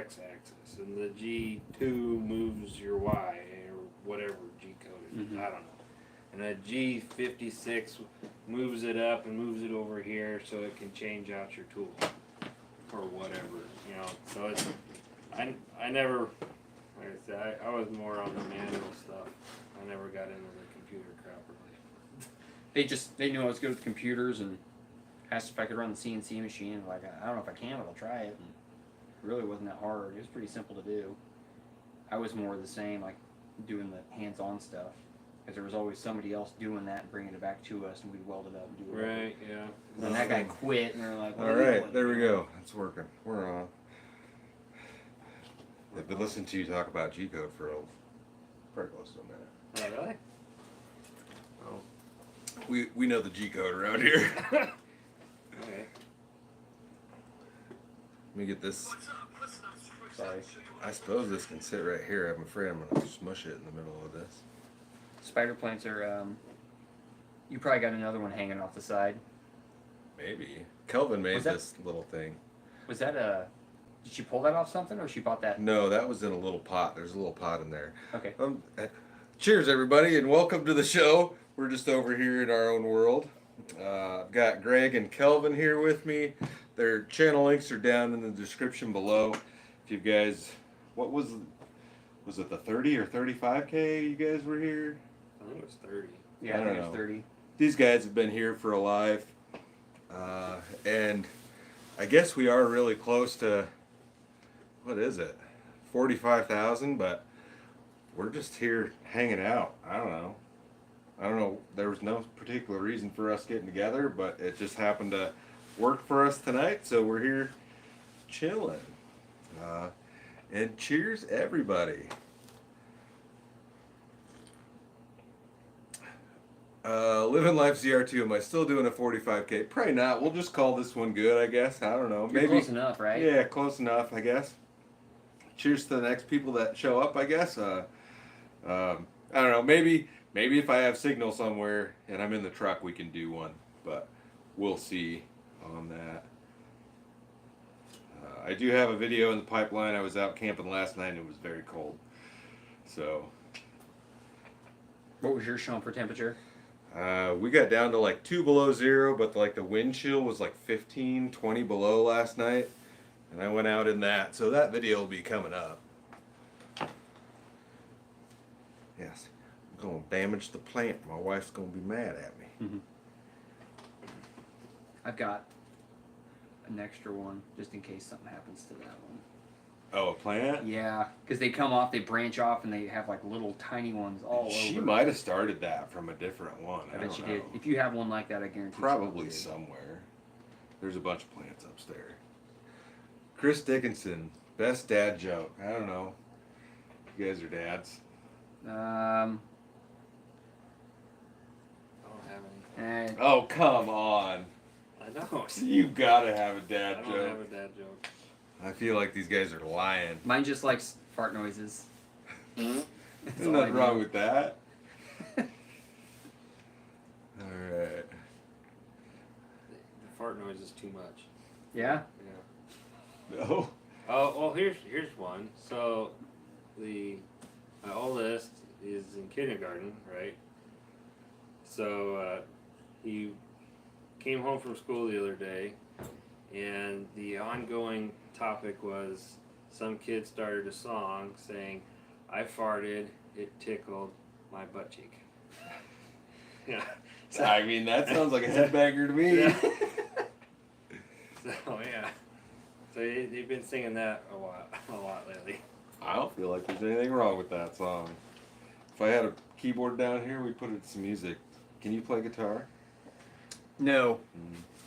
x-axis, and the G2 moves your y, or whatever G-code is. I don't know. And the G56 moves it up and moves it over here so it can change out your tool or whatever, you know. So it's I never, like I said, I was more on the manual stuff. I never got into the computer crap really. They knew I was good with computers and asked if I could run the CNC machine. Like, I don't know if I can, but I'll try it. And it really wasn't that hard. It was pretty simple to do. I was more the same, like doing the hands-on stuff, because there was always somebody else doing that and bringing it back to us, and we'd weld it up and do it. Right, yeah. And then that guy quit, and they're like, all right, there we go. It's working. We're on. I've been listening to you talk about G-code for pretty close to a minute. Oh, really? Oh. We know the G-code around here. Okay. Let me get this. Sorry. I suppose this can sit right here. I'm afraid I'm going to smush it in the middle of this. Spider plants are, you probably got another one hanging off the side. Maybe. Kelvin made this little thing. Was that did she pull that off something, or she bought that? No, that was in a little pot. There's a little pot in there. Okay. Cheers, everybody, and welcome to the show. We're just over here in our own world. I've got Greg and Kelvin here with me. Their channel links are down in the description below. If you guys, what was it the 30 or 35K you guys were here? I think it was 30. Yeah, I think it was 30. These guys have been here for a live. And I guess we are really close to, what is it, 45,000, but we're just here hanging out. I don't know. There was no particular reason for us getting together, but it just happened to work for us tonight, so we're here chilling. And cheers, everybody. Living Life ZR2, am I still doing a 45K? Probably not. We'll just call this one good, I guess. I don't know. Maybe close enough, right? Yeah, close enough, I guess. Cheers to the next people that show up, I guess. I don't know. Maybe if I have signal somewhere and I'm in the truck, we can do one. But we'll see on that. I do have a video in the pipeline. I was out camping last night and it was very cold. So. What was your showing for temperature? We got down to like 2 below 0, but like the wind chill was like 15, 20 below last night. And I went out in that. So that video will be coming up. Yes. I'm going to damage the plant. My wife's going to be mad at me. Mm-hmm. I've got an extra one just in case something happens to that one. Oh, a plant? Yeah, because they come off, they branch off, and they have like little tiny ones all over. She might have started that from a different one. I bet she did. If you have one like that, I guarantee. Probably somewhere. There's a bunch of plants upstairs. Chris Dickinson, best dad joke. I don't know. You guys are dads. I don't have any. Oh, come on. I know. You gotta have a dad joke. I don't have a dad joke. I feel like these guys are lying. Mine just likes fart noises. There's nothing wrong with that. Alright. The fart noise is too much. Yeah? Yeah. No? Oh, well, here's one. So, my oldest is in kindergarten, right? So, he came home from school the other day, and the ongoing topic was some kid started a song saying, "I farted, it tickled my butt cheek." Yeah. So, I mean, that sounds like a headbanger to me. Yeah. So, yeah. So they've been singing that a lot lately. I don't feel like there's anything wrong with that song. If I had a keyboard down here, we'd put it to some music. Can you play guitar? No.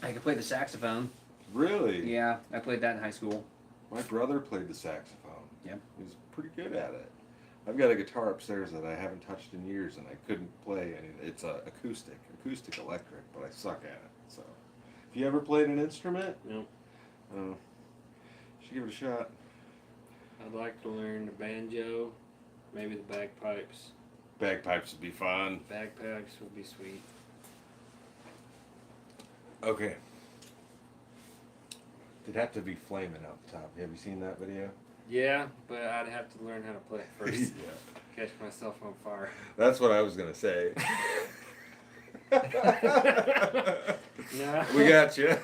I can play the saxophone. Really? Yeah, I played that in high school. My brother played the saxophone. Yep. He was pretty good at it. I've got a guitar upstairs that I haven't touched in years, and I couldn't play any. It's acoustic electric, but I suck at it. So, if you ever played an instrument, Nope. You should give it a shot. I'd like to learn the banjo, maybe the bagpipes. Bagpipes would be fun. Bagpipes would be sweet. Okay. It'd have to be flaming out the top. Have you seen that video? Yeah, but I'd have to learn how to play it first. Yeah. Catch myself on fire. That's what I was gonna say. No. We got you.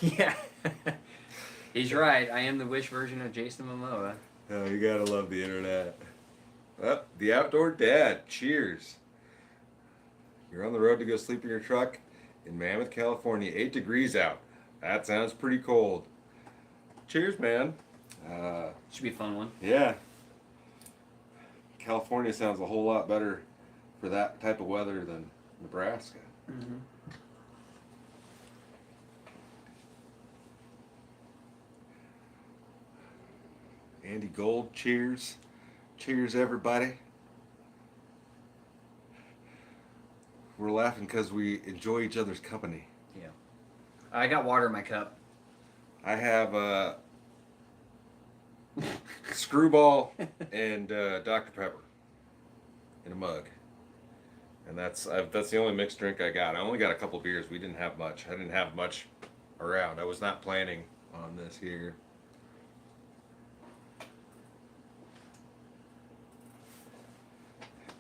Yeah. He's right. I am the Wish version of Jason Momoa. Oh, you gotta love the internet. Well, the outdoor dad. Cheers. You're on the road to go sleep in your truck in Mammoth, California. 8 degrees out. That sounds pretty cold. Cheers, man. Should be a fun one. Yeah. California sounds a whole lot better for that type of weather than Nebraska. Mm-hmm. Andy Gold, cheers. Cheers, everybody. We're laughing because we enjoy each other's company. Yeah. I got water in my cup. I have Screwball and Dr. Pepper in a mug. And that's the only mixed drink I got. I only got a couple beers. We didn't have much. I didn't have much around. I was not planning on this here.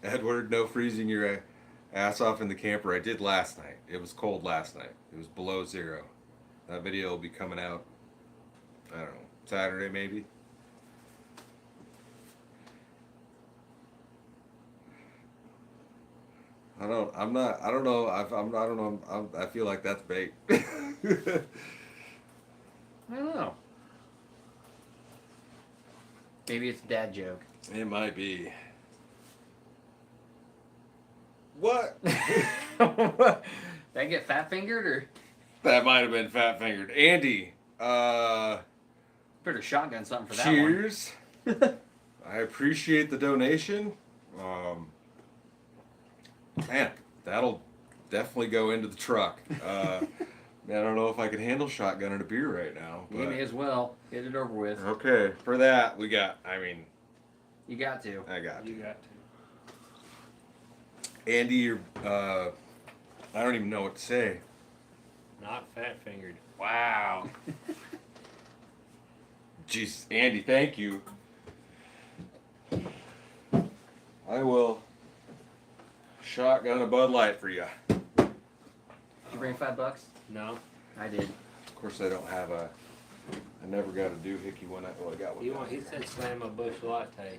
Edward, no freezing your ass off in the camper. I did last night. It was cold last night. It was below 0. That video will be coming out, I don't know, Saturday maybe. I don't know. I feel like that's bait. I don't know. Maybe it's a dad joke. It might be. What? Did I get fat fingered or? That might have been fat fingered. Andy, Better shotgun something for that cheers. one. I appreciate the donation. Man, that'll definitely go into the truck. I don't know if I can handle shotgunning a beer right now. You may as well get it over with. Okay, for that we got. You got to. I got You you. got to. Andy, you're. I don't even know what to say. Not fat fingered. Wow. Jeez, Andy, thank you. I will shotgun a Bud Light for you. Did you bring $5? No. I did. Of course, I don't have a. I never got a doohickey when I got one. He said slam a bush latte.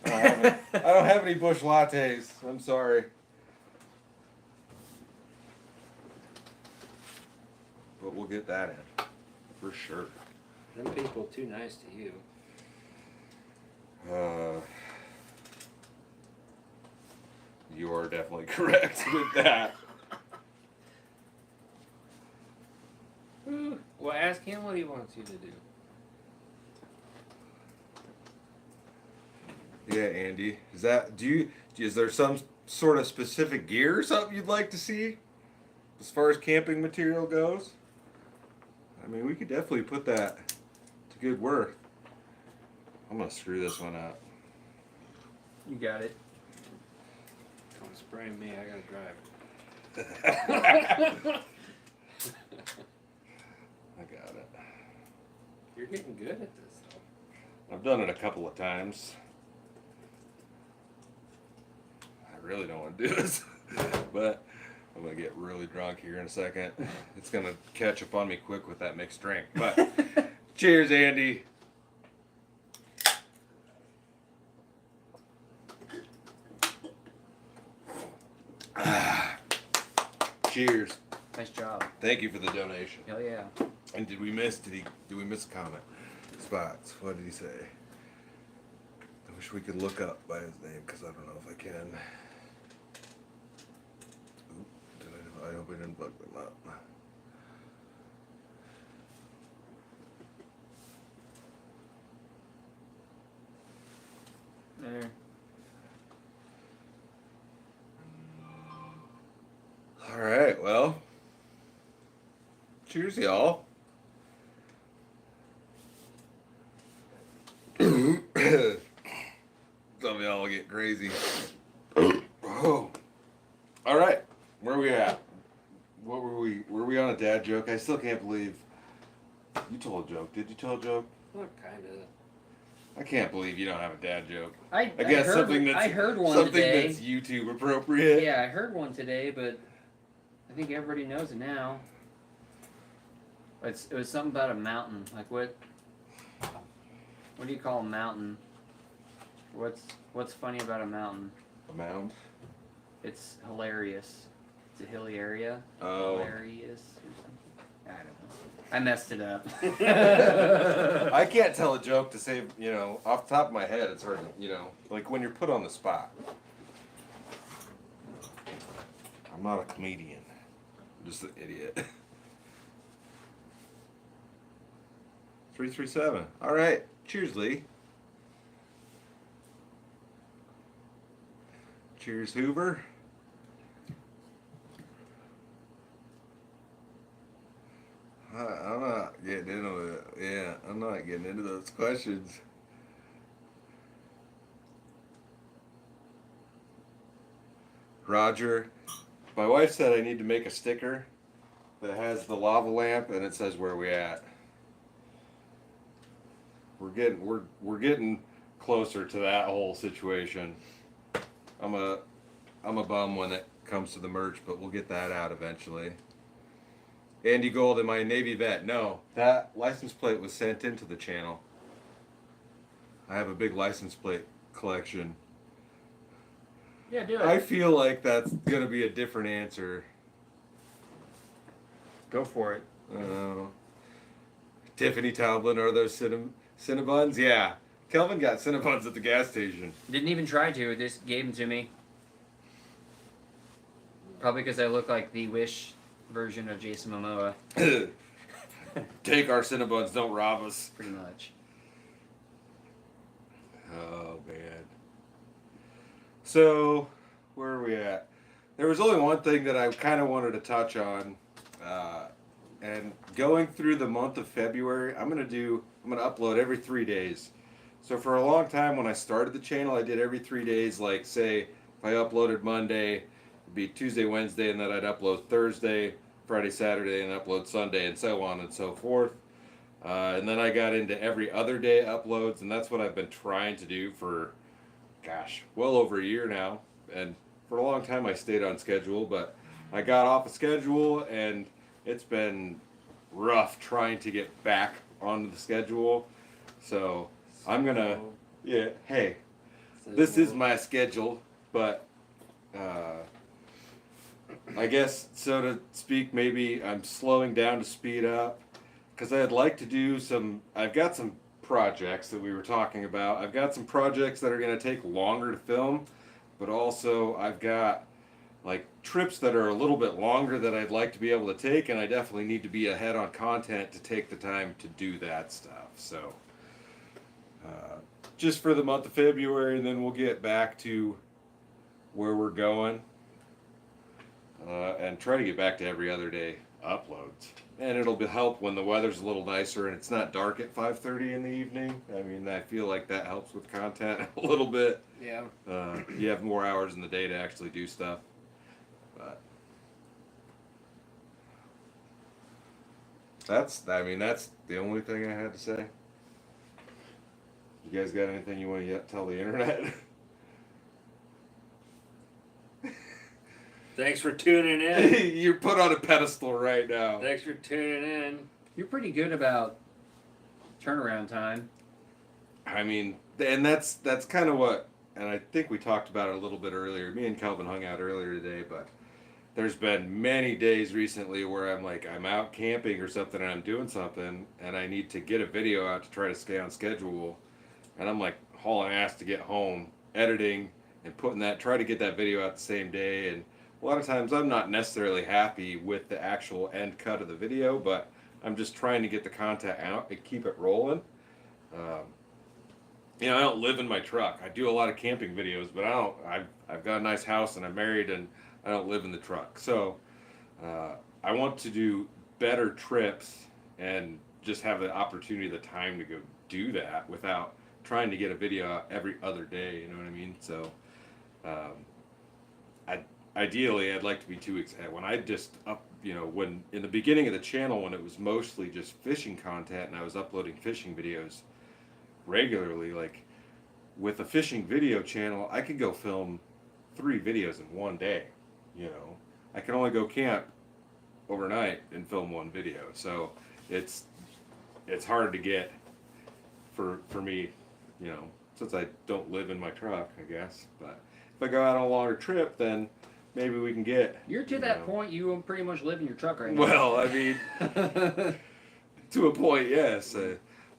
I don't have any bush lattes. I'm sorry. But we'll get that in. For sure. Them people too nice to you. You are definitely correct with that. Well, ask him what he wants you to do. Yeah, Andy. Is there some sort of specific gear or something you'd like to see as far as camping material goes? I mean, we could definitely put that to good work. I'm gonna screw this one up. You got it. Don't spray me, I gotta drive. I got it. You're getting good at this, though. I've done it a couple of times. I really don't want to do this, but I'm gonna get really drunk here in a second. It's gonna catch up on me quick with that mixed drink. But cheers, Andy. Cheers. Nice job. Thank you for the donation. Hell yeah. And did we miss a comment? Spots. What did he say? I wish we could look up by his name because I don't know if I can. I hope I didn't bug them up. There. All right, well, cheers, y'all. Some of y'all will get crazy. Oh. All right, where are we at? What were we? Were we on a dad joke? I still can't believe you told a joke. Did you tell a joke? What kind of? I can't believe you don't have a dad joke. I guess I heard one something today. that's YouTube appropriate. Yeah, I heard one today, but I think everybody knows it now. It was something about a mountain. Like what do you call a mountain? What's funny about a mountain? A mound. It's hilarious. It's a hilly area. Oh. Hilarious or something. I don't know. I messed it up. I can't tell a joke to save, off the top of my head. It's hard to, like when you're put on the spot. I'm not a comedian. I'm just an idiot. 337. All right. Cheers, Lee. Cheers, Hoover. I'm not getting into it. Yeah, I'm not getting into those questions. Roger, my wife said I need to make a sticker that has the lava lamp and it says where we at. We're getting closer to that whole situation. I'm a bum when it comes to the merch, but we'll get that out eventually. Andy Gold, am I a Navy vet? No, that license plate was sent into the channel. I have a big license plate collection. Yeah, do it. I feel like that's gonna be a different answer. Go for it. Tiffany Tomlin, are those Cinnabons? Yeah. Kelvin got Cinnabons at the gas station. Didn't even try to. It just gave them to me. Probably because I look like the Wish version of Jason Momoa. Take our Cinnabons, don't rob us. Pretty much. Oh, man. So, where are we at? There was only one thing that I kind of wanted to touch on. And going through the month of February, I'm going to upload every 3 days. So for a long time when I started the channel, I did every 3 days. Like, say, if I uploaded Monday, it'd be Tuesday, Wednesday, and then I'd upload Thursday, Friday, Saturday, and upload Sunday, and so on and so forth. And then I got into every other day uploads, and that's what I've been trying to do for, well over a year now. And for a long time I stayed on schedule, but I got off a schedule, and it's been rough trying to get back onto the schedule. So I'm gonna, this is my schedule, but I guess, so to speak, maybe I'm slowing down to speed up, because I'd like to do I've got some projects that we were talking about. I've got some projects that are going to take longer to film, but also I've got like trips that are a little bit longer that I'd like to be able to take, and I definitely need to be ahead on content to take the time to do that stuff. So just for the month of February, and then we'll get back to where we're going, and try to get back to every other day uploads. And it'll help when the weather's a little nicer and it's not dark at 5:30 in the evening. I mean, I feel like that helps with content a little bit. Yeah. You have more hours in the day to actually do stuff. But that's the only thing I had to say. You guys got anything you want to tell the internet? Thanks for tuning in. You're put on a pedestal right now. Thanks for tuning in. You're pretty good about turnaround time. I mean, and that's kind of what, and I think we talked about it a little bit earlier. Me and Kelvin hung out earlier today, but there's been many days recently where I'm out camping or something, and I'm doing something, and I need to get a video out to try to stay on schedule, and I'm like hauling ass to get home, editing and try to get that video out the same day. And a lot of times I'm not necessarily happy with the actual end cut of the video, but I'm just trying to get the content out and keep it rolling. I don't live in my truck. I do a lot of camping videos, but I've got a nice house and I'm married, and I don't live in the truck. So I want to do better trips and just have the opportunity, the time to go do that without trying to get a video out every other day. You know what I mean? So ideally, I'd like to be 2 weeks ahead. When I just you know, when in the beginning of the channel, when it was mostly just fishing content and I was uploading fishing videos regularly, like with a fishing video channel, I could go film 3 videos in one day. You know, I can only go camp overnight and film 1 video. So it's hard to get for me, you know, since I don't live in my truck, I guess. But if I go out on a longer trip, then maybe we can get. You're to that point. You pretty much live in your truck right now. Well, I mean, to a point, yes.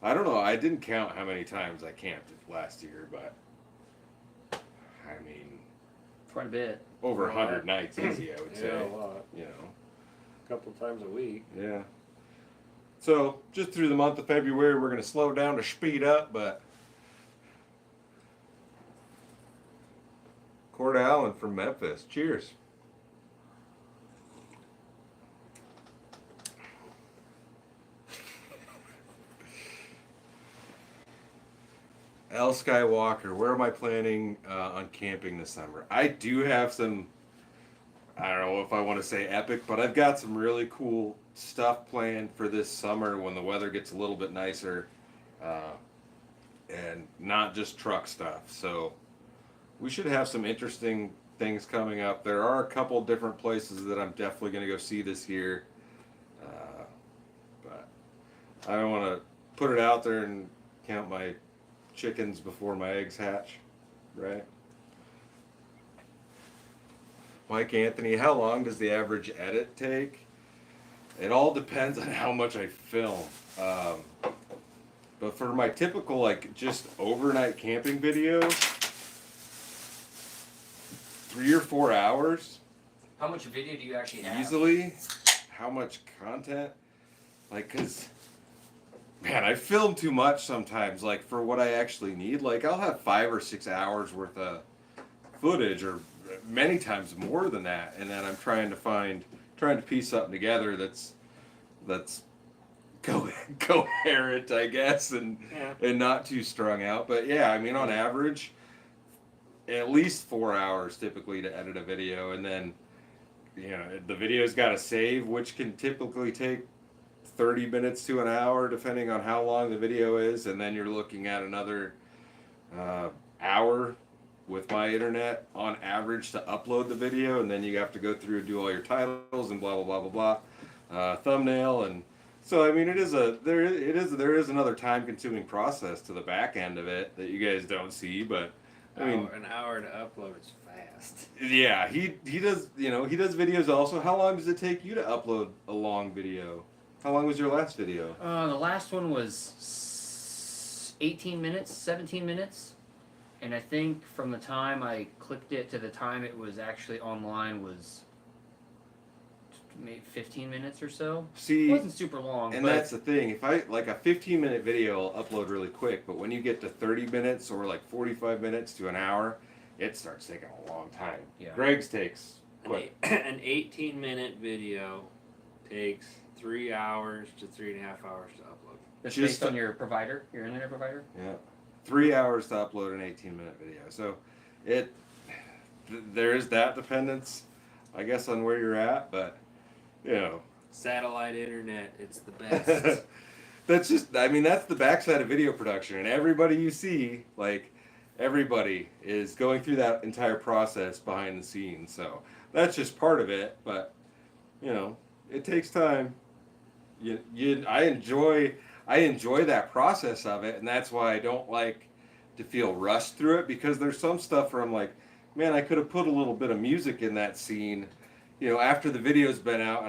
I don't know. I didn't count how many times I camped last year, but I mean, quite a bit. Over 100 nights, easy. I would say. Yeah, a lot. You know, A couple times a week. yeah. So just through the month of February, we're going to slow down to speed up, but. Cord Allen from Memphis. Cheers. L. Skywalker, where am I planning on camping this summer? I do have some, I don't know if I want to say epic, but I've got some really cool stuff planned for this summer when the weather gets a little bit nicer, and not just truck stuff. So we should have some interesting things coming up. There are a couple different places that I'm definitely going to go see this year, but I don't want to put it out there and count my chickens before my eggs hatch, right? Mike Anthony, how long does the average edit take? It all depends on how much I film. But for my typical, like, just overnight camping video, 3 or 4 hours. How much video do you actually have? Easily. How much content? Like, cause, man, I film too much sometimes, like, for what I actually need. Like, I'll have 5 or 6 hours worth of footage, or many times more than that, and then I'm trying to piece something together that's coherent, I guess, and not too strung out. But yeah, I mean, on average, at least 4 hours typically to edit a video, and then, you know, the video's got to save, which can typically take 30 minutes to an hour, depending on how long the video is, and then you're looking at another hour with my internet on average to upload the video, and then you have to go through and do all your titles and blah blah blah blah blah, thumbnail, and so I mean there is another time-consuming process to the back end of it that you guys don't see, but I mean an hour to upload is fast. Yeah, he does, you know, he does videos also. How long does it take you to upload a long video? How long was your last video? The last one was 18 minutes, 17 minutes. And I think from the time I clicked it to the time it was actually online was maybe 15 minutes or so. See, it wasn't super long. And but that's the thing. If I, like, a 15-minute video, I'll upload really quick. But when you get to 30 minutes or like 45 minutes to an hour, it starts taking a long time. Yeah. Greg's takes An 18-minute video takes 3 hours to 3.5 hours to upload. That's just based on your provider, your internet provider? Yeah. 3 hours to upload an 18-minute video. So there is that dependence, I guess, on where you're at, but, you know. Satellite internet, it's the best. That's just, I mean, that's the backside of video production, and everybody you see, like, everybody is going through that entire process behind the scenes, so that's just part of it, but, you know, it takes time. I enjoy that process of it, and that's why I don't like to feel rushed through it, because there's some stuff where I'm like, man, I could have put a little bit of music in that scene, you know, after the video's been out,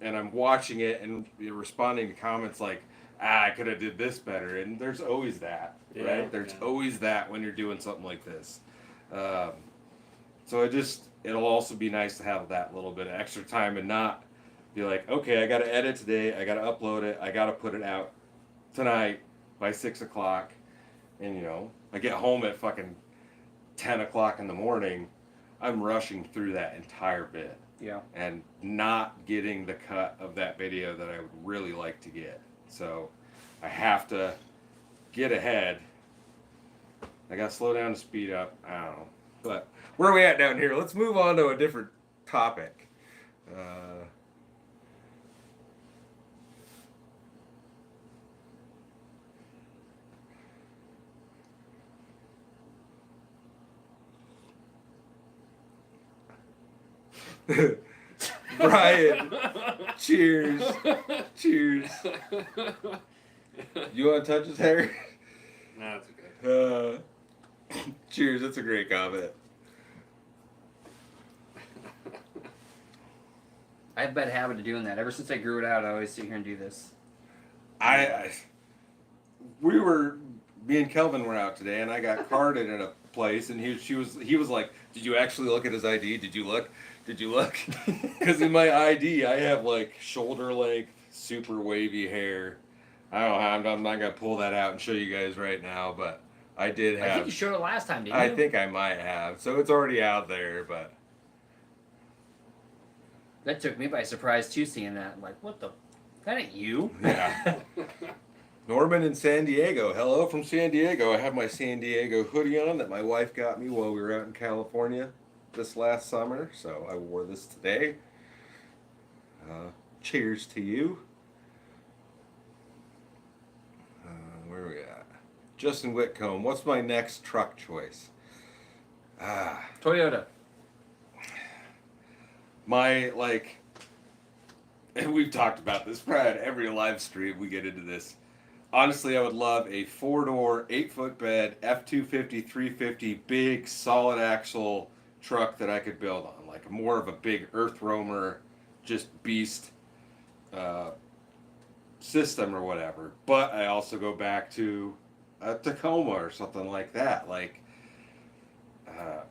and I'm watching it and responding to comments like, I could have did this better, and there's always that, right? There's always that when you're doing something like this. So it'll also be nice to have that little bit of extra time and not be like, okay, I got to edit today, I got to upload it, I got to put it out tonight by 6 o'clock, and, you know, I get home at fucking 10 o'clock in the morning, I'm rushing through that entire bit. Yeah. And not getting the cut of that video that I would really like to get. So I have to get ahead. I got to slow down to speed up. I don't know. But where are we at down here? Let's move on to a different topic. Brian, cheers. Cheers. You want to touch his hair? No, it's okay. Cheers. That's a great comment. I have a bad habit of doing that. Ever since I grew it out, I always sit here and do this. Me and Kelvin were out today, and I got carded at a place, and he was like, "Did you actually look at his ID? Did you look? Did you look?" Because in my ID, I have like shoulder length, super wavy hair. I don't know. I'm not gonna pull that out and show you guys right now, but I did have. I think you showed it last time, didn't you? I think I might have. So it's already out there, but That took me by surprise too, seeing that. I'm like, what the? That ain't you. yeah. Norman in San Diego. Hello from San Diego. I have my San Diego hoodie on that my wife got me while we were out in California this last summer, so I wore this today. Cheers to you. Where are we at? Justin Whitcomb. What's my next truck choice? Toyota. And we've talked about this probably at every live stream we get into this. Honestly, I would love a 4-door, 8-foot bed, F-250, 350, big, solid axle truck that I could build on. Like more of a big earth roamer, just beast system or whatever. But I also go back to a Tacoma or something like that. Like,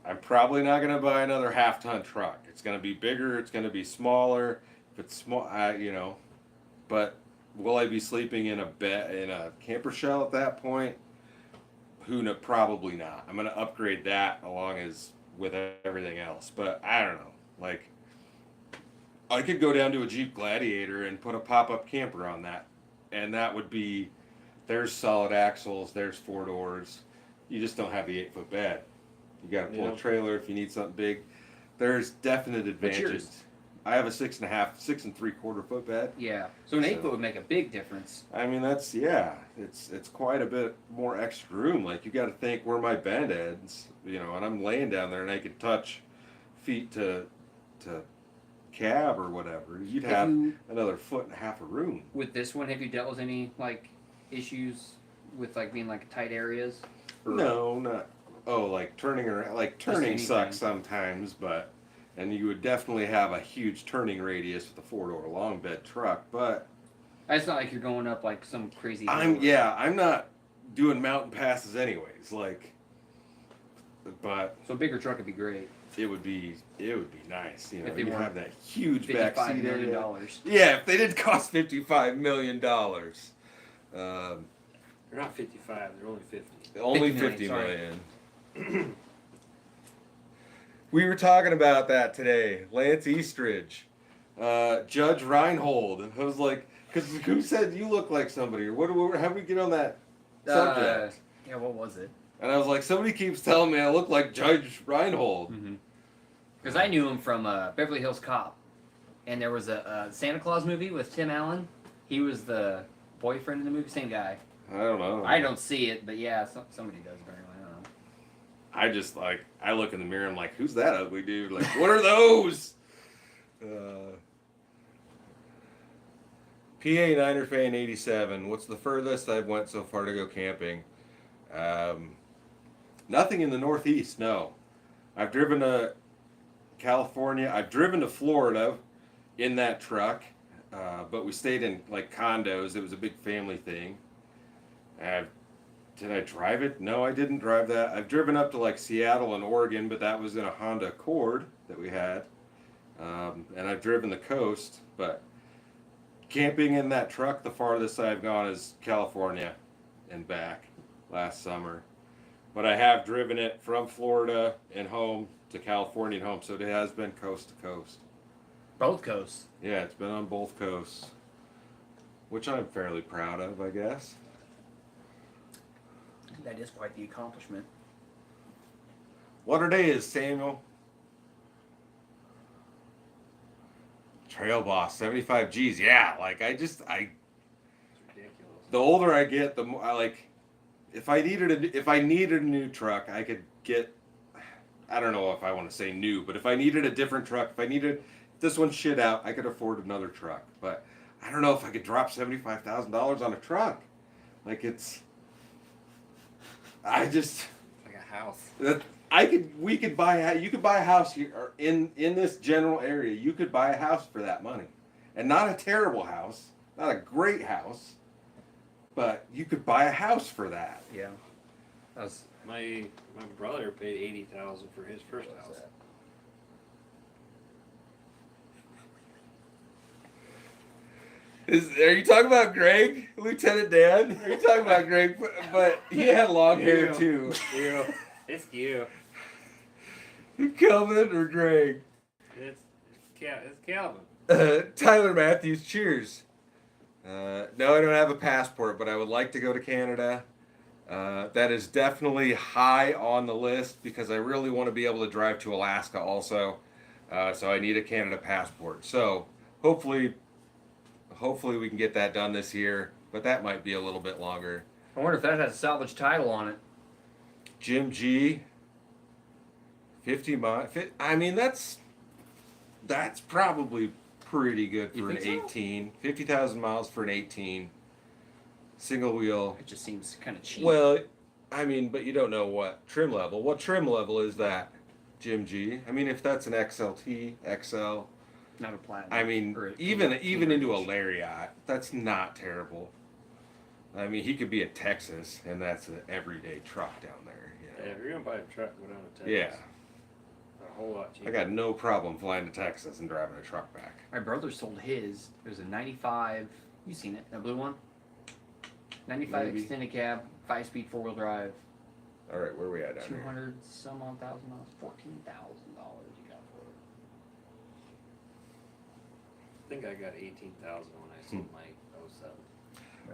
I'm probably not going to buy another half-ton truck. It's going to be bigger. It's going to be smaller. If it's small, but will I be sleeping in a camper shell at that point? Probably not. I'm going to upgrade that along as with everything else. But I don't know. Like, I could go down to a Jeep Gladiator and put a pop-up camper on that, and that would be. There's solid axles. There's 4 doors. You just don't have the 8-foot bed. You got to pull a trailer if you need something big. There's definite advantages. I have a 6 3/4 foot bed. Yeah. So an 8-foot would make a big difference. I mean, it's quite a bit more extra room. Like, you got to think where my bed ends, and I'm laying down there and I could touch feet to cab or whatever. You'd have another 1.5 foot of room. With this one, have you dealt with any issues with being tight areas? No, not. Oh, like turning around. Like turning sucks sometimes, and you would definitely have a huge turning radius with a 4-door long bed truck, but it's not like you're going up some crazy. I'm not doing mountain passes anyways. But so a bigger truck would be great. It would be nice, if they you have that huge $55 back seat million. area. Yeah, if they did cost $55 million. They're not 55. They're only 50. Only 50 million. We were talking about that today. Lance Eastridge, Judge Reinhold, and I was like, because who said you look like somebody? Or how did we get on that subject? Yeah, what was it? And I was like, somebody keeps telling me I look like Judge Reinhold. Because I knew him from Beverly Hills Cop, and there was a Santa Claus movie with Tim Allen. He was the boyfriend in the movie. Same guy. I don't know. I don't see it, but yeah, somebody does apparently. I don't know. I just I look in the mirror. I'm like, who's that ugly dude? Like, what are those? PA Niner Fan 87. What's the furthest I've went so far to go camping? Nothing in the Northeast. No, I've driven to California. I've driven to Florida in that truck, but we stayed in condos. It was a big family thing. Did I drive it? No, I didn't drive that. I've driven up to Seattle and Oregon, but that was in a Honda Accord that we had. And I've driven the coast, but camping in that truck, the farthest I've gone is California and back last summer. But I have driven it from Florida and home to California and home, so it has been coast to coast. Both coasts. Yeah, it's been on both coasts, which I'm fairly proud of, I guess. That is quite the accomplishment. What a day is, Samuel? Trail Boss, 75 G's. Yeah, It's ridiculous. the older I get, the more if I needed a new truck, I could get I don't know if I want to say new, but if I needed a different truck, if this one shit out, I could afford another truck. But I don't know if I could drop $75,000 on a truck. Like It's like a house. we could buy, you could buy a house here or in this general area. You could buy a house for that money, and not a terrible house, not a great house, but you could buy a house for that. Yeah. That was My brother paid $80,000 for his first house. Are you talking about Greg, Lieutenant Dan? Are you talking about Greg? But he had long hair too. It's you. Kelvin or Greg? It's Calvin. Tyler Matthews, cheers. No, I don't have a passport, but I would like to go to Canada. That is definitely high on the list because I really want to be able to drive to Alaska also. So I need a Canada passport. So hopefully we can get that done this year, but that might be a little bit longer. I wonder if that has a salvage title on it. Jim G. 50 miles. I mean, that's probably pretty good for an 18. 50,000 miles for an 18. Single wheel. It just seems kind of cheap. Well, I mean, but you don't know what trim level. What trim level is that, Jim G? I mean, if that's an XLT, XL. Not a platinum. I mean, even into a Lariat, that's not terrible. I mean, he could be at Texas, and that's an everyday truck down there. You know? Yeah, if you're gonna buy a truck, go down to Texas. Yeah. A whole lot cheaper. I got no problem flying to Texas and driving a truck back. My brother sold his. It was a 95. You seen it? That blue one? 95 Maybe. extended cab, 5-speed 4-wheel drive. All right, where are we at down here? 200 some odd thousand miles. $14,000 you got for it. I think I got 18,000 when I sold my 07.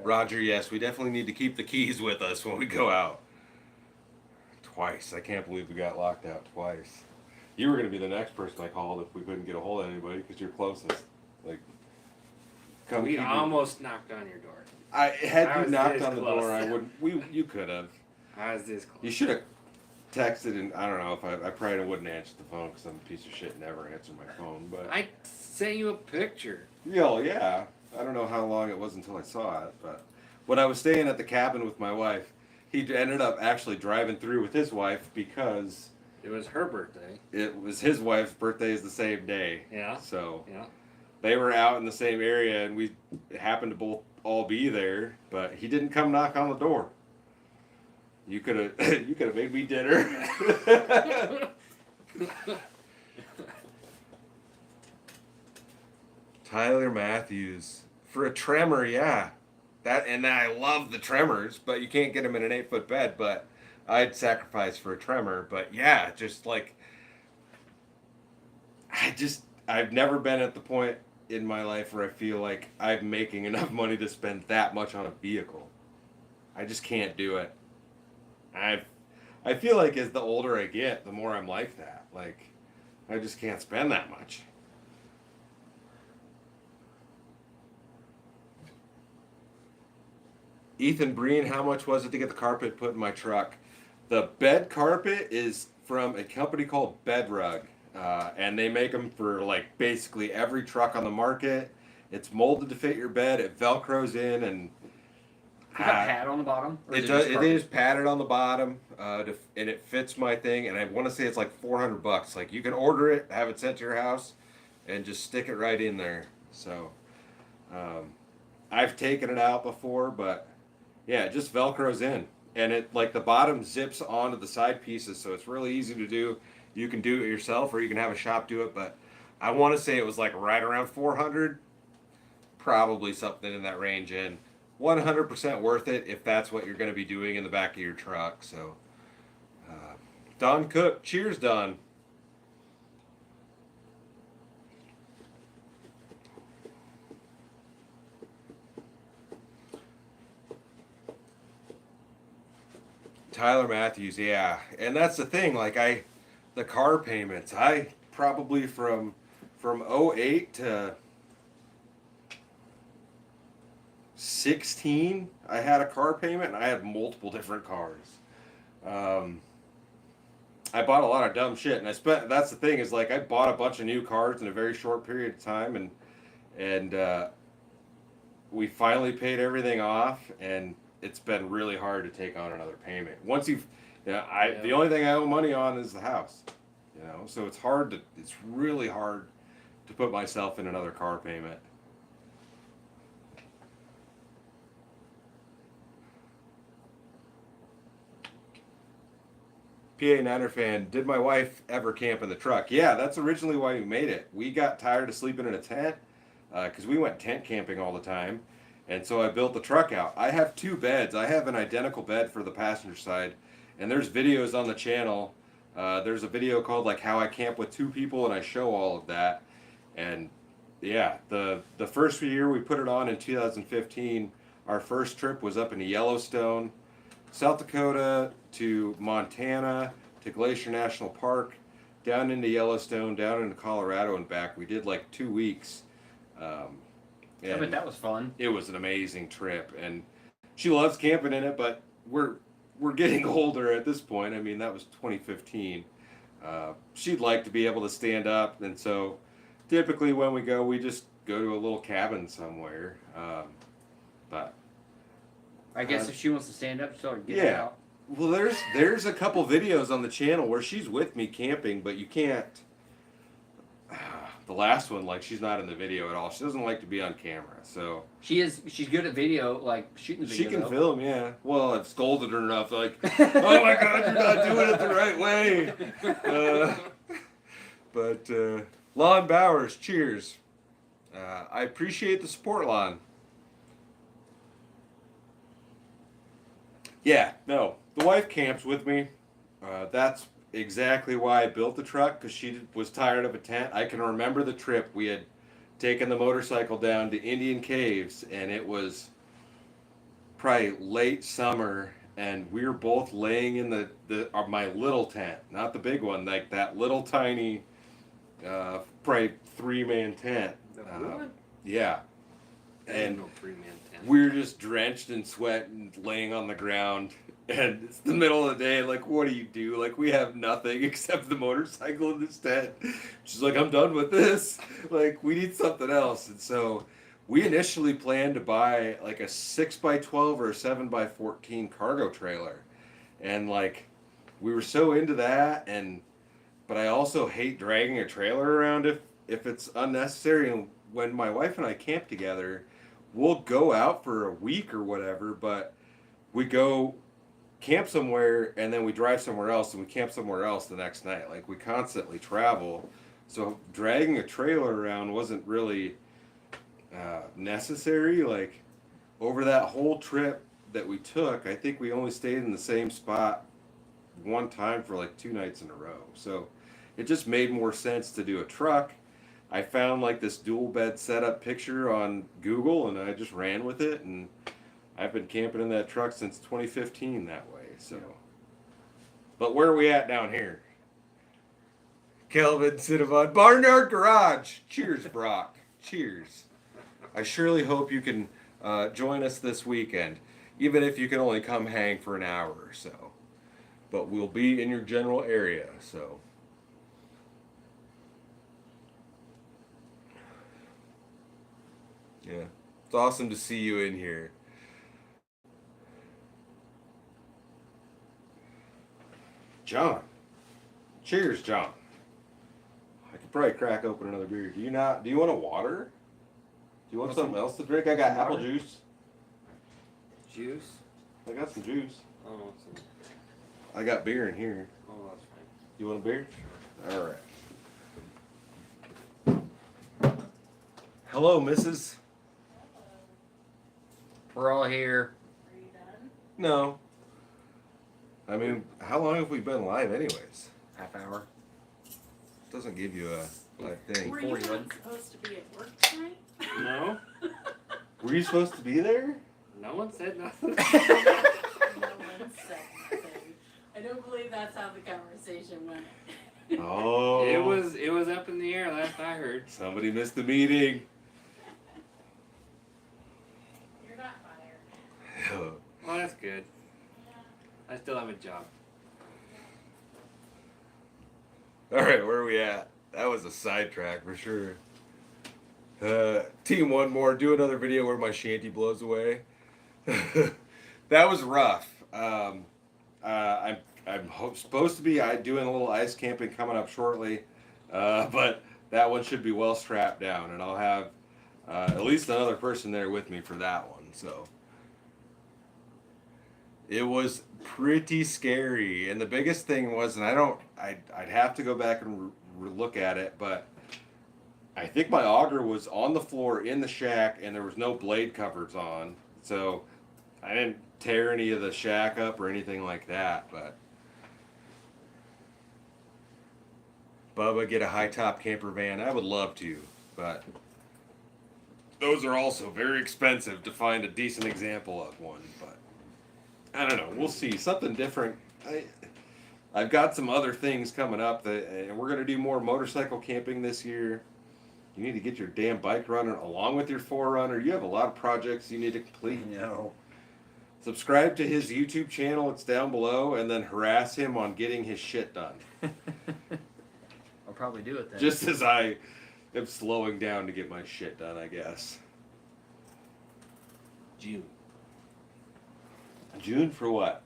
Roger, yes, we definitely need to keep the keys with us when we go out. Twice. I can't believe we got locked out twice. You were going to be the next person I called if we couldn't get a hold of anybody because you're closest. Like, come We keep me- almost knocked on your door. Had I you was knocked this on the close. door, I would. You could have. I was this close. You should have texted, and I don't know if I probably wouldn't answer the phone because I'm a piece of shit and never answer my phone. But I sent you a picture. yeah. I don't know how long it was until I saw it, but when I was staying at the cabin with my wife, he ended up actually driving through with his wife because It was her birthday. it was his wife's birthday is the same day. Yeah. So Yeah. they were out in the same area, and we happened to both all be there, but he didn't come knock on the door. You could have made me dinner. Tyler Matthews for a tremor, yeah. And I love the tremors, but you can't get them in an 8-foot bed. But I'd sacrifice for a tremor. But yeah, just like I've never been at the point in my life where I feel like I'm making enough money to spend that much on a vehicle. I just can't do it. I feel like as the older I get, the more I'm like that. Like I just can't spend that much. Ethan Breen, how much was it to get the carpet put in my truck? The bed carpet is from a company called Bedrug, and they make them for like basically every truck on the market. It's molded to fit your bed. It Velcros in, and You got a pad on the bottom? Or it is does. just It carpet? is padded on the bottom, and it fits my thing. And I want to say it's like $400. Like you can order it, have it sent to your house, and just stick it right in there. So, I've taken it out before, but yeah, it just Velcros in, and it like the bottom zips onto the side pieces, so it's really easy to do. You can do it yourself, or you can have a shop do it. But I want to say it was like right around 400, probably something in that range, and 100% worth it if that's what you're going to be doing in the back of your truck. So, Don Cook, cheers, Don. Tyler Matthews, yeah, and that's the thing. Like the car payments, I probably from 08 to 16, I had a car payment, and I had multiple different cars. I bought a lot of dumb shit, and that's the thing is like I bought a bunch of new cars in a very short period of time, and we finally paid everything off, and it's been really hard to take on another payment. Once you've, the only thing I owe money on is the house, so it's really hard to put myself in another car payment. PA Niner fan, did my wife ever camp in the truck? Yeah, that's originally why we made it. We got tired of sleeping in a tent because we went tent camping all the time. And so I built the truck out. I have 2 beds. I have an identical bed for the passenger side. And there's videos on the channel. There's a video called like How I Camp with 2 People, and I show all of that. And yeah, the first year we put it on in 2015, our first trip was up in Yellowstone, South Dakota to Montana to Glacier National Park, down into Yellowstone, down into Colorado and back. We did like 2 weeks. I bet that was fun. It was an amazing trip, and she loves camping in it. But we're getting older at this point. I mean, that was 2015. She'd like to be able to stand up, and so typically when we go, we just go to a little cabin somewhere. But I guess if she wants to stand up, she'll get it out. Well, there's a couple videos on the channel where she's with me camping, but you can't. The last one, like, she's not in the video at all. She doesn't like to be on camera, so she's good at video, like shooting video. She can film, yeah. Well, I've scolded her enough, like, oh my God, you're not doing it the right way. But Lon Bowers, cheers. I appreciate the support, Lon. Yeah, no, the wife camps with me. That's exactly why I built the truck, because she was tired of a tent. I can remember the trip. We had taken the motorcycle down to Indian Caves, and it was probably late summer, and we were both laying in my little tent, not the big one, like that little tiny, probably 3-man tent. Yeah. And no 3-man tent. We were just drenched in sweat and laying on the ground. And it's the middle of the day, like, what do you do? Like, we have nothing except the motorcycle in this tent. She's like, I'm done with this. Like, we need something else. And so we initially planned to buy like a 6x12 or a 7x14 cargo trailer. And like, we were so into that. But I also hate dragging a trailer around if it's unnecessary. And when my wife and I camp together, we'll go out for a week or whatever, but we go camp somewhere and then we drive somewhere else and we camp somewhere else the next night. Like, we constantly travel, so dragging a trailer around wasn't really necessary. Like, over that whole trip that we took, I think we only stayed in the same spot one time for like 2 nights in a row. So it just made more sense to do a truck. I found like this dual bed setup picture on Google, and I just ran with it, and I've been camping in that truck since 2015 that way. So, but where are we at down here? Kelvin Cinnabon, Barnyard Garage. Cheers, Brock. Cheers. I surely hope you can join us this weekend, even if you can only come hang for an hour or so. But we'll be in your general area, so. Yeah, it's awesome to see you in here. John. Cheers, John. I could probably crack open another beer. Do you want a water? Do you want something else to drink? I got apple juice. Juice? I got some juice. Oh, I got beer in here. oh, that's fine. You want a beer? Sure. All right. Hello, Mrs. We're all here. Are you done? No. I mean, how long have we been live anyways? Half hour. Doesn't give you a thing. Were you 40 not minutes. supposed to be at work tonight? No? Were you supposed to be there? No one said nothing. No one said nothing. I don't believe that's how the conversation went. Oh. It was up in the air last I heard. Somebody missed the meeting. You're not fired. Well, that's good. I still have a job. All right, where are we at? That was a sidetrack for sure. Team one more. Do another video where my shanty blows away. That was rough. I'm supposed to be doing a little ice camping coming up shortly, but that one should be well strapped down, and I'll have at least another person there with me for that one. So it was pretty scary, and the biggest thing was, and I'd have to go back and look at it, but I think my auger was on the floor in the shack, and there was no blade covers on, so I didn't tear any of the shack up or anything like that. But Bubba, get a high top camper van. I would love to, but those are also very expensive to find a decent example of one. But I don't know. We'll see. Something different. I've got some other things coming up and we're gonna do more motorcycle camping this year. You need to get your damn bike running along with your 4Runner. You have a lot of projects you need to complete. No. Subscribe to his YouTube channel. It's down below, and then harass him on getting his shit done. I'll probably do it then. Just as I am slowing down to get my shit done, I guess. June. June for what?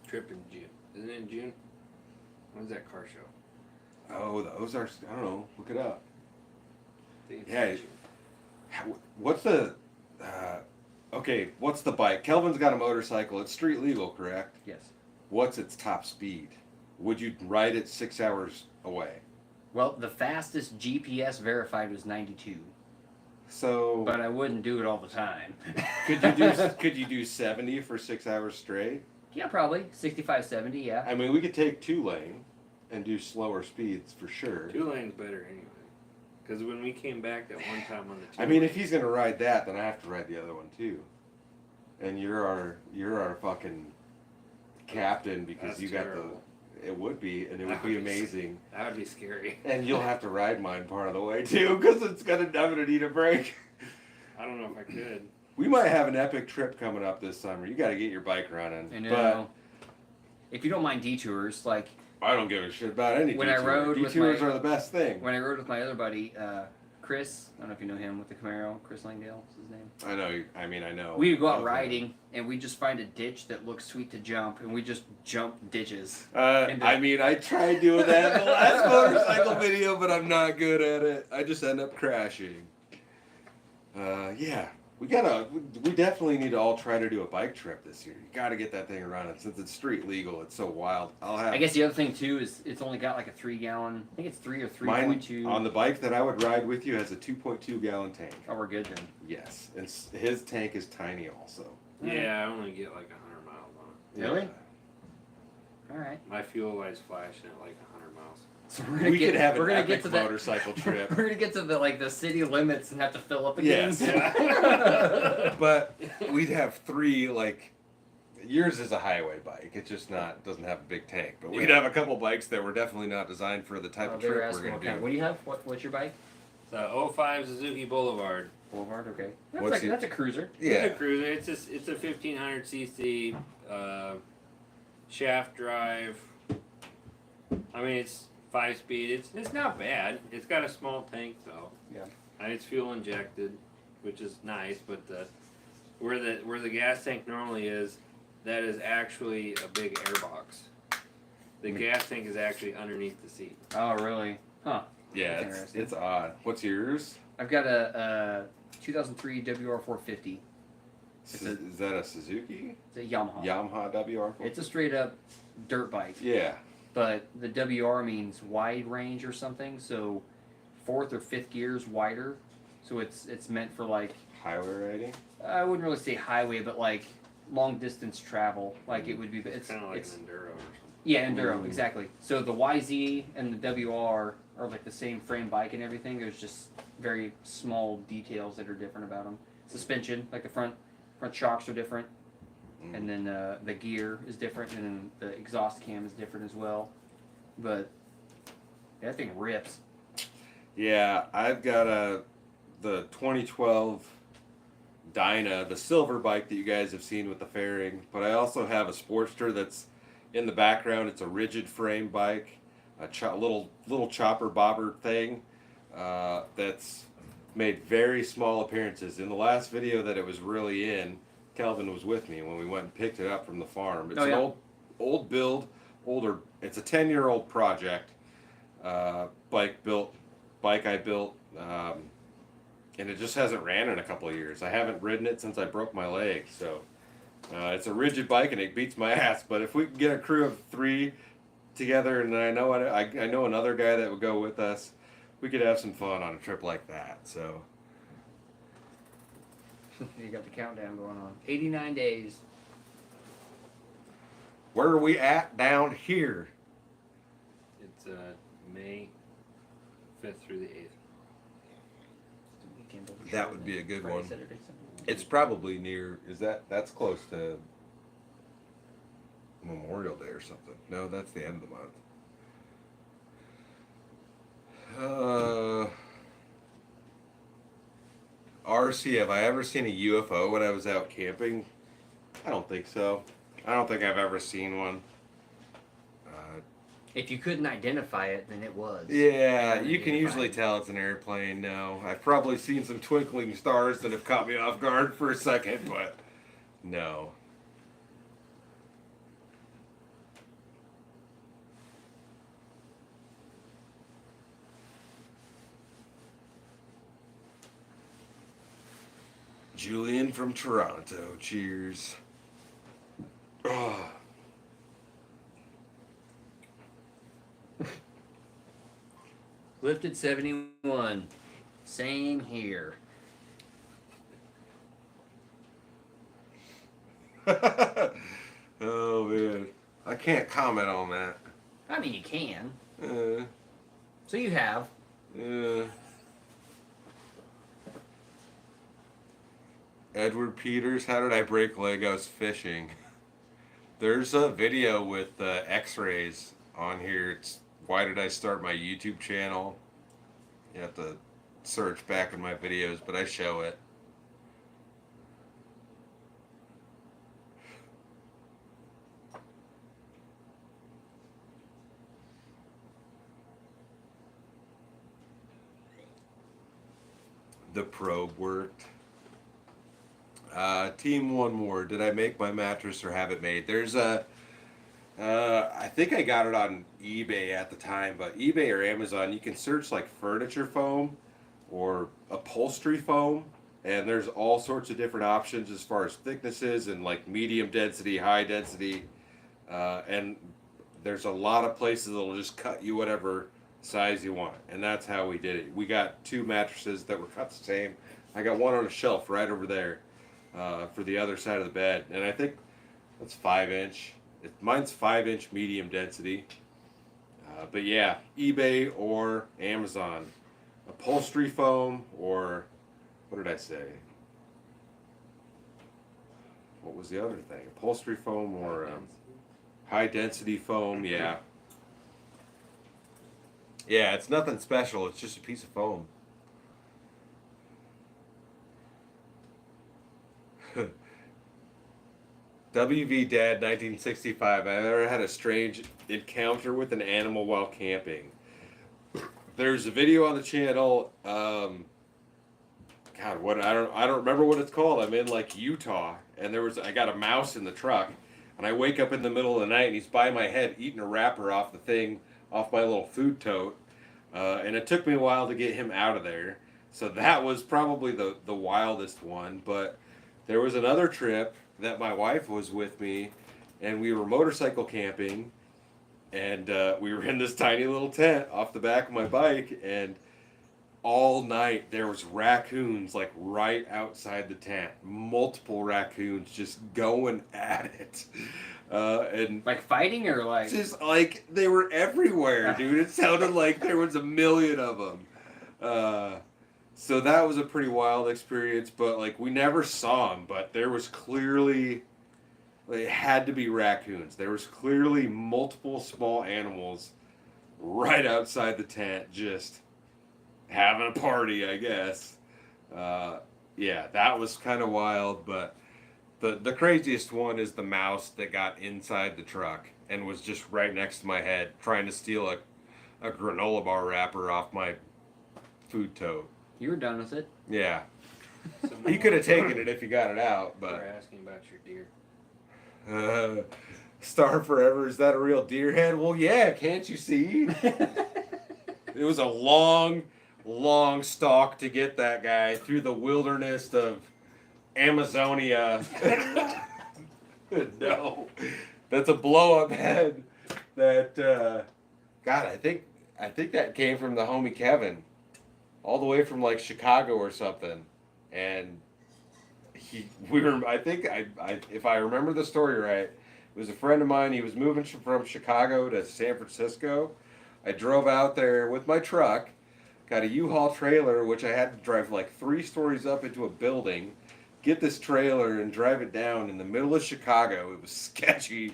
Trip in June. Isn't it in June? When's that car show? Oh, the Ozarks. I don't know. Look it up. I think it's Yeah. in June. What's the? Okay, what's the bike? Kelvin's got a motorcycle. It's street legal, correct? Yes. What's its top speed? Would you ride it 6 hours away? Well, the fastest GPS verified was 92, So but I wouldn't do it all the time. could you do 70 for 6 hours straight? Yeah, probably 65, 70. Yeah. I mean, we could take 2-lane and do slower speeds for sure. 2 lanes better anyway. Because when we came back that one time on the 2 I mean, if he's gonna ride that, then I have to ride the other one too. And you're our fucking captain because That's you got terrible. It would be, and it would That be would be amazing. That would be scary. And you'll have to ride mine part of the way too, because I'm gonna need a break. I don't know if I could. We might have an epic trip coming up this summer. You got to get your bike running. I know. If you don't mind detours, like But I don't give a shit about any When I detour. rode with Detours my- are the best thing. when I rode with my other buddy, Chris. I don't know if you know him with the Camaro. Chris Langdale is his name. I know. I mean, I know. We would go out Okay. riding, and we just find a ditch that looks sweet to jump, and we just jump ditches. I mean, I tried doing that in the last motorcycle video, but I'm not good at it. I just end up crashing. Yeah, we definitely need to all try to do a bike trip this year. You got to get that thing running since it's street legal. It's so wild. I guess the other thing too is it's only got like a 3-gallon. I think it's 3 or 3.2. Mine on the bike that I would ride with you has a 2.2 gallon tank. Oh, we're good then. Yes, and his tank is tiny also. Yeah, I only get like 100 miles on it. Really? Yeah. All right. My fuel light's flashing at like 100 miles. So We could have we're an gonna get epic to that motorcycle trip. We're gonna get to the city limits and have to fill up again. Yes. But we'd have 3 yours is a highway bike. It's just doesn't have a big tank. But we'd have a couple bikes that were definitely not designed for the type of They were trip we're asking gonna what do. kind. What do you have? What's your bike? It's a 05 Suzuki Boulevard. Boulevard. Okay. What's your- That's a cruiser. It's Yeah. a cruiser. It's a 1500cc shaft drive. I mean, it's 5-speed. It's not bad. It's got a small tank though. Yeah. And it's fuel injected, which is nice. But where the gas tank normally is, that is actually a big airbox. The gas tank is actually underneath the seat. Oh, really? Huh. Yeah, That's it's interesting. odd. What's yours? I've got a 2003 WR450. Is that a Suzuki? It's a Yamaha. Yamaha WR4? It's a straight up dirt bike. Yeah. But the WR means wide range or something. So 4th or 5th gears wider. So it's meant for like, Highway riding? I wouldn't really say highway, but like long distance travel. Like it would be. It's kind of like an enduro or something. Yeah, enduro, Ooh. exactly. So the YZ and the WR are like the same frame bike and everything. There's just very small details that are different about them. Suspension, like the front shocks are different, and then the gear is different, and then the exhaust cam is different as well. But that thing rips. Yeah, I've got the 2012 Dyna, the silver bike that you guys have seen with the fairing, but I also have a Sportster that's in the background. It's a rigid frame bike. a little chopper bobber thing that's made very small appearances. In the last video that it was really in, Kelvin was with me when we went and picked it up from the farm. It's an old build, older. It's a 10-year-old project. Bike I built, and it just hasn't ran in a couple of years. I haven't ridden it since I broke my leg, so it's a rigid bike and it beats my ass. But if we can get a crew of 3 together, and I know another guy that would go with us, we could have some fun on a trip like that. So You got the countdown going on. 89 days. where are we at down here? It's May 5th through the 8th. That would be a good Friday, one. Saturday, Sunday. It's probably near. That's close to Memorial Day or something? No, that's the end of the month. RC, have I ever seen a UFO when I was out camping? I don't think so. I don't think I've ever seen one. If you couldn't identify it, then it was. Yeah, you can usually tell it's an airplane. No, I've probably seen some twinkling stars that have caught me off guard for a second, but no. Julian from Toronto. Cheers. Oh. Lifted 71. Same here. Oh man, I can't comment on that. I mean, you can. Uh, So you have. Edward Peters, how did I break leg? I was fishing. There's a video with X-rays on here. It's why did I start my YouTube channel? You have to search back in my videos, but I show it. The probe worked. Team one more. Did I make my mattress or have it made? There's a I think I got it on eBay at the time, but eBay or Amazon, you can search like furniture foam or upholstery foam, and there's all sorts of different options as far as thicknesses and like medium density, high density, and there's a lot of places that'll just cut you whatever size you want, and that's how we did it. We got 2 mattresses that were cut the same. I got one on a shelf right over there for the other side of the bed, and I think that's 5-inch. Mine's 5-inch medium density. But yeah, eBay or Amazon. Upholstery foam or, what did I say? What was the other thing? Upholstery foam or high density foam, yeah. Yeah, it's nothing special. It's just a piece of foam. WV Dad 1965. I've ever had a strange encounter with an animal while camping. There's a video on the channel. God, what I don't remember what it's called. I'm in like Utah, and I got a mouse in the truck, and I wake up in the middle of the night, and he's by my head eating a wrapper off my little food tote, and it took me a while to get him out of there. So that was probably the wildest one. But there was another trip that my wife was with me, and we were motorcycle camping, and we were in this tiny little tent off the back of my bike, and all night there was raccoons like right outside the tent, multiple raccoons just going at it, and Like fighting or like? just like they were everywhere, dude. It sounded like there was a million of them. So that was a pretty wild experience, but like we never saw them, but there was clearly, it had to be raccoons. There was clearly multiple small animals right outside the tent, just having a party, I guess. Yeah, that was kind of wild, but the craziest one is the mouse that got inside the truck and was just right next to my head trying to steal a granola bar wrapper off my food tote. You were done with it. Yeah. Some He could have taken it if he got it out, We're but asking about your deer. Star Forever, is that a real deer head? Well, yeah, can't you see? It was a long, long stalk to get that guy through the wilderness of Amazonia. No, that's a blow-up head. That God, I think that came from the homie Kevin, all the way from like Chicago or something, and I think if I remember the story right, it was a friend of mine. He was moving from Chicago to San Francisco. I drove out there with my truck, got a U-Haul trailer, which I had to drive like 3 stories up into a building, get this trailer and drive it down in the middle of Chicago. It was sketchy.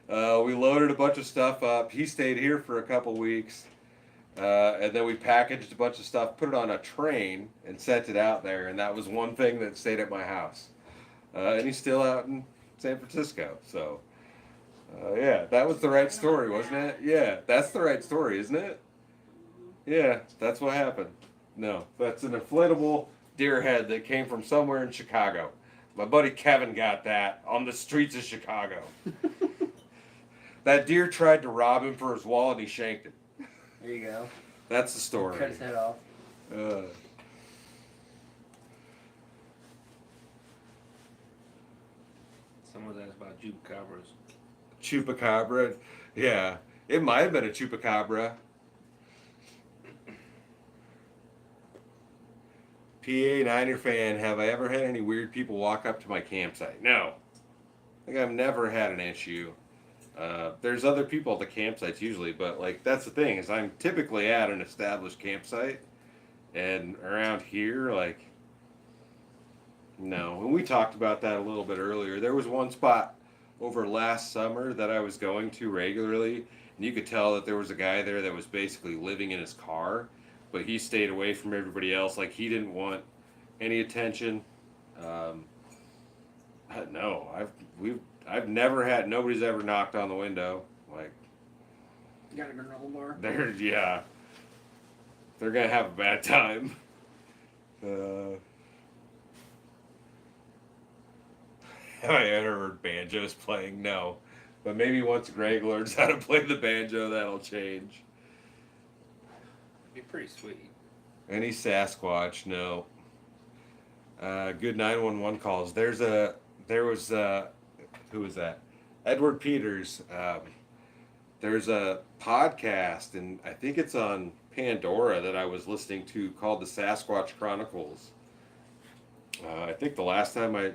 We loaded a bunch of stuff up. He stayed here for a couple weeks. And then we packaged a bunch of stuff, put it on a train, and sent it out there. And that was one thing that stayed at my house. And he's still out in San Francisco. So, yeah, that was the right story, wasn't it? Yeah, that's the right story, isn't it? Yeah, that's what happened. No, that's an inflatable deer head that came from somewhere in Chicago. My buddy Kevin got that on the streets of Chicago. That deer tried to rob him for his wallet and he shanked it. There you go. That's the story. Cut his head off. Someone's asked about chupacabras. Chupacabra. Yeah. It might have been a chupacabra. PA Niner fan, have I ever had any weird people walk up to my campsite? No. I think I've never had an issue. There's other people at the campsites usually, but like that's the thing is I'm typically at an established campsite, and around here, like, no. And we talked about that a little bit earlier. There was one spot over last summer that I was going to regularly, and you could tell that there was a guy there that was basically living in his car, but he stayed away from everybody else. Like he didn't want any attention. No, I've never had, nobody's ever knocked on the window. Like, You got a granola bar? they're gonna have a bad time. Have I ever heard banjos playing? No. But maybe once Greg learns how to play the banjo, that'll change. It'd be pretty sweet. Any Sasquatch? No. Good 911 calls. There was who was that? Edward Peters. There's a podcast, and I think it's on Pandora that I was listening to called the Sasquatch Chronicles. I think the last time I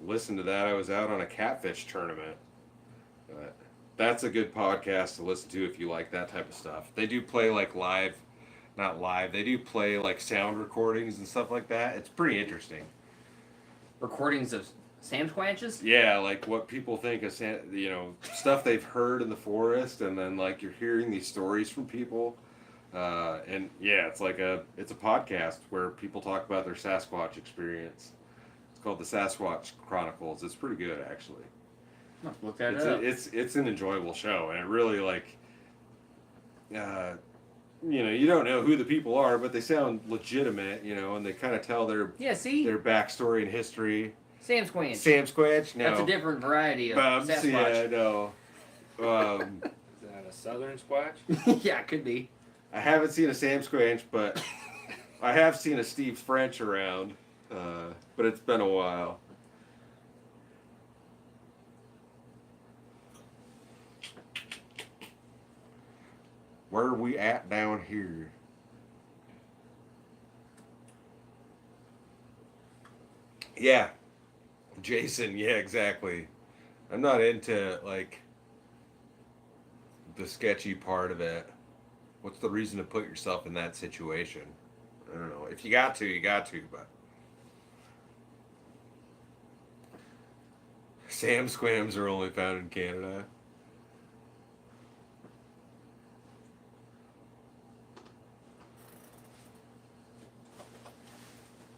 listened to that, I was out on a catfish tournament. But that's a good podcast to listen to if you like that type of stuff. They do play like not live, they do play like sound recordings and stuff like that. It's pretty interesting. Recordings of Sasquatches? Yeah, like what people think of, stuff they've heard in the forest, and then like you're hearing these stories from people. And yeah, it's a podcast where people talk about their Sasquatch experience. It's called the Sasquatch Chronicles. It's pretty good, actually. Look that up. It's an enjoyable show, and it really you don't know who the people are, but they sound legitimate, and they kind of tell their backstory and history. Sasquatch. Sasquatch? No. That's a different variety of Sasquatch. Yeah, no. Is that a southern squatch? Yeah, it could be. I haven't seen a Sasquatch, but I have seen a Steve French around, but it's been a while. Where are we at down here? Yeah. Jason, yeah, exactly. I'm not into, the sketchy part of it. What's the reason to put yourself in that situation? I don't know. If you got to, you got to, but... Sam squams are only found in Canada.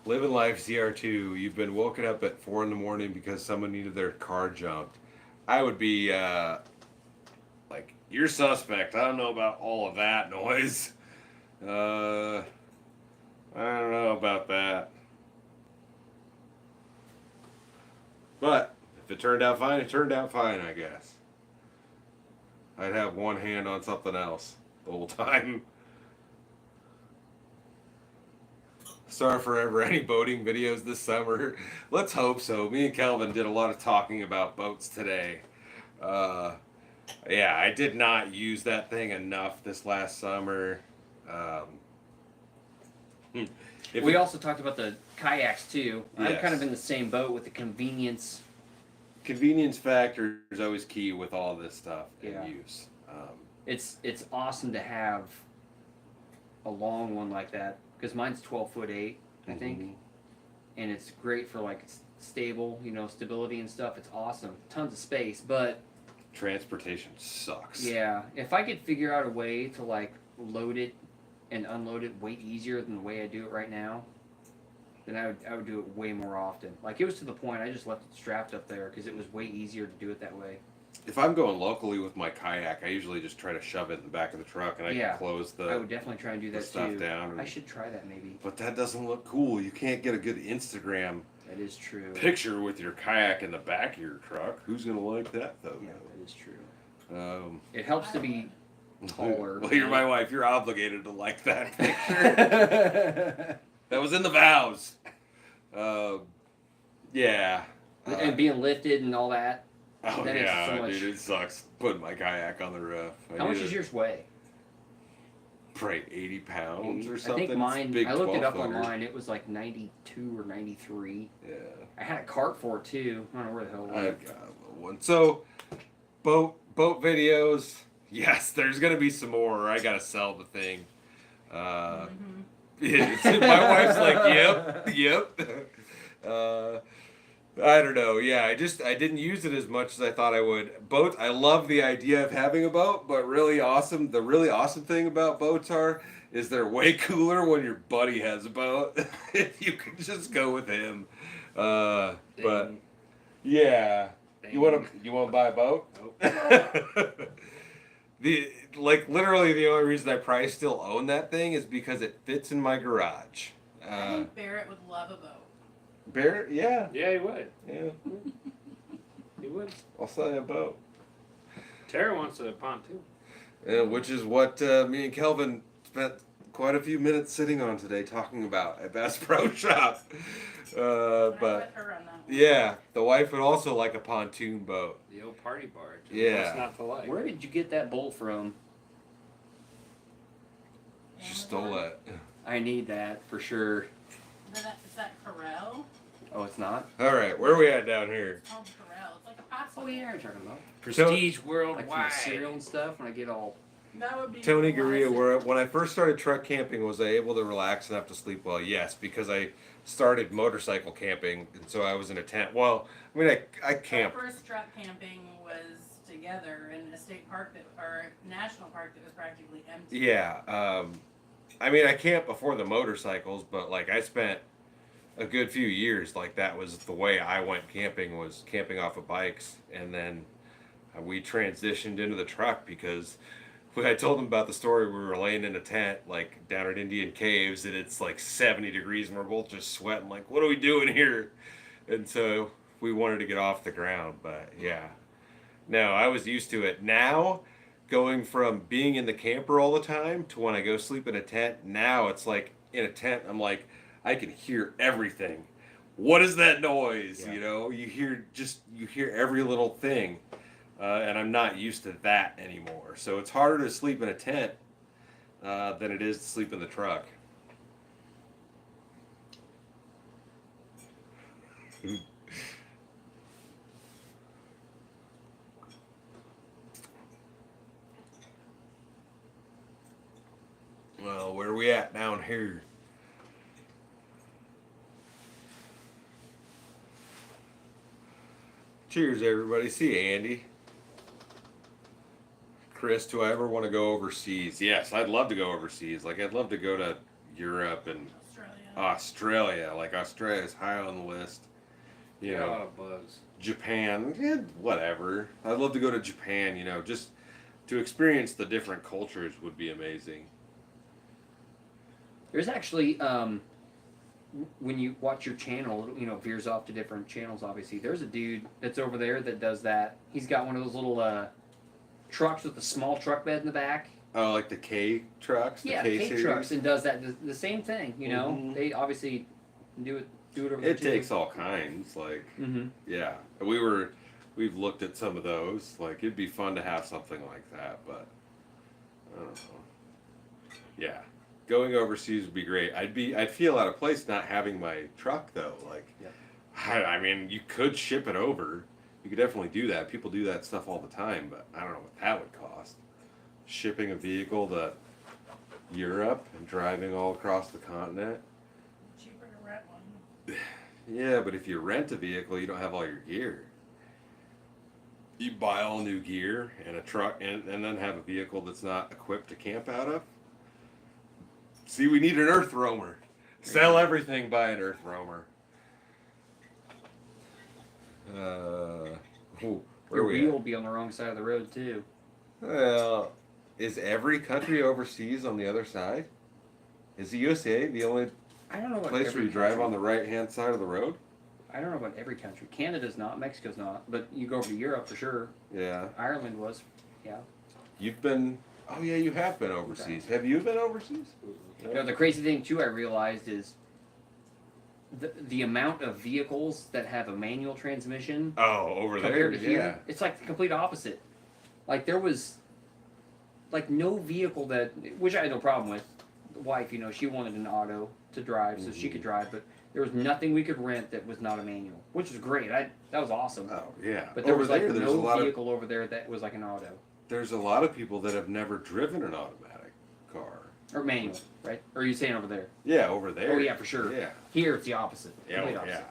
Living life ZR2. You've been woken up at 4 in the morning because someone needed their car jumped. I would be you're suspect. I don't know about all of that noise. I don't know about that. But if it turned out fine, it turned out fine, I guess. I'd have one hand on something else the whole time. Sorry for ever any boating videos this summer. Let's hope so. Me and Kelvin did a lot of talking about boats today. Yeah, I did not use that thing enough this last summer. We also talked about the kayaks too. I'm Yes. kind of in the same boat with the convenience. Convenience factor is always key with all this stuff in Yeah. use. It's awesome to have a long one like that because mine's 12'8", I think, Mhm. and it's great for like stable, stability and stuff. It's awesome, tons of space. But Transportation sucks. yeah, if I could figure out a way to like load it and unload it way easier than the way I do it right now, then I would do it way more often. Like it was to the point I just left it strapped up there because it was way easier to do it that way. If I'm going locally with my kayak, I usually just try to shove it in the back of the truck and I Yeah. can close I the would definitely try and do that stuff too. down. I should try that maybe. But that doesn't look cool. You can't get a good Instagram That is true. picture with your kayak in the back of your truck. Who's gonna like that though? Yeah, that is true. Um, It helps to be taller. Well, you're my wife. You're obligated to like that picture. That was in the vows. Yeah. And being lifted and all that. Oh that makes it yeah, so much- dude, it sucks putting my kayak on the roof. How much does yours weigh? Probably 80 pounds or I something. think mine. It's big I looked it up 12-footer. online. It was like 92 or 93. Yeah. I had a cart for it too. I don't know where the hell it I've went. got a little one. So, boat videos. Yes, there's gonna be some more. I gotta sell the thing. My wife's like, yep. I don't know. Yeah, I didn't use it as much as I thought I would. Boats. I love the idea of having a boat, but really awesome. The really awesome thing about boats is they're way cooler when your buddy has a boat. If you can just go with him. But yeah, you want to buy a boat? Nope. Literally the only reason I probably still own that thing is because it fits in my garage. I think Barrett would love a boat. Barrett, yeah, Yeah, he would. yeah. He would. I'll sell you a boat. Tara wants a pontoon. Which is what me and Kelvin spent quite a few minutes sitting on today talking about at Bass Pro Shop. I'm with But her on that one. yeah, the wife would also like a pontoon boat. The old party barge. Yeah. What's not to like? Where did you get that bolt from? She stole it. I need that for sure. Is that Tercel? Oh, it's not. All right, where are we at down here? It's called Tercel. It's like a popsicle. Oh yeah, you're talking about Prestige like from worldwide. the cereal and stuff. When I get all That would be Tony classic. Gurria, when I first started truck camping, was I able to relax enough to sleep well? Yes, because I started motorcycle camping, and so I was in a tent. Well, I mean, I Our camped. first truck camping was together in a state park or a national park that was practically empty. Yeah, I mean, I camped before the motorcycles, but like I spent a good few years, like that was the way I went camping, was camping off of bikes, and then we transitioned into the truck because when I told them about the story, we were laying in a tent like down at Indian Caves, and it's like 70 degrees, and we're both just sweating. Like, what are we doing here? And so we wanted to get off the ground, but yeah, no, I was used to it. Now, going from being in the camper all the time to when I go sleep in a tent, now it's like in a tent, I'm like, I can hear everything. What is that noise? Yeah. You know, you hear every little thing. And I'm not used to that anymore. So it's harder to sleep in a tent than it is to sleep in the truck. Well, where are we at down here? Cheers, everybody. See you, Andy. Chris, do I ever want to go overseas? Yes, I'd love to go overseas. Like, I'd love to go to Europe and Australia. Like, Australia's high on the list. You A know, lot of bugs. Japan, whatever. I'd love to go to Japan, just to experience the different cultures would be amazing. There's actually when you watch your channel, you know, veers off to different channels. Obviously, there's a dude that's over there that does that. He's got one of those little trucks with a small truck bed in the back. Oh, like the K trucks? Yeah, K K series? trucks, and does that the same thing. You know, Mhm. they obviously do it over there It too. takes all kinds. Like, Mm-hmm. yeah, we've looked at some of those. Like, it'd be fun to have something like that, but I don't know. Yeah, going overseas would be great. I'd feel out of place not having my truck though. Like, Yep. I mean, you could ship it over. You could definitely do that. People do that stuff all the time, but I don't know what that would cost. Shipping a vehicle to Europe and driving all across the continent. Cheaper to rent one. Yeah, but if you rent a vehicle, you don't have all your gear. You buy all new gear and a truck and then have a vehicle that's not equipped to camp out of. See, we need an earth roamer. Sell everything, buy an earth roamer. Where Your are we wheel at? will be on the wrong side of the road too. Well, is every country overseas on the other side? Is the USA the only I don't know about place every where you drive country. on the right hand side of the road? I don't know about every country. Canada's not. Mexico's not. But you go over to Europe for sure. Yeah. Ireland was. You've been. Oh yeah, you have been overseas. Have you been overseas? You know, the crazy thing too I realized is the amount of vehicles that have a manual transmission Oh, over there. compared to Yeah. here, it's like the complete opposite. Like there was like no vehicle that, which I had no problem with. The wife, you know, she wanted an auto to drive so she could drive, but there was nothing we could rent that was not a manual, which was great. That was awesome. Oh yeah. But there over was like there, there's a no lot vehicle over there that was like an auto There's a lot of people that have never driven an automatic car. or manual, right? Or are you saying over there? Yeah, over there. Oh yeah, for sure. Yeah. Here it's the opposite. Yeah. Complete Oh, opposite. yeah.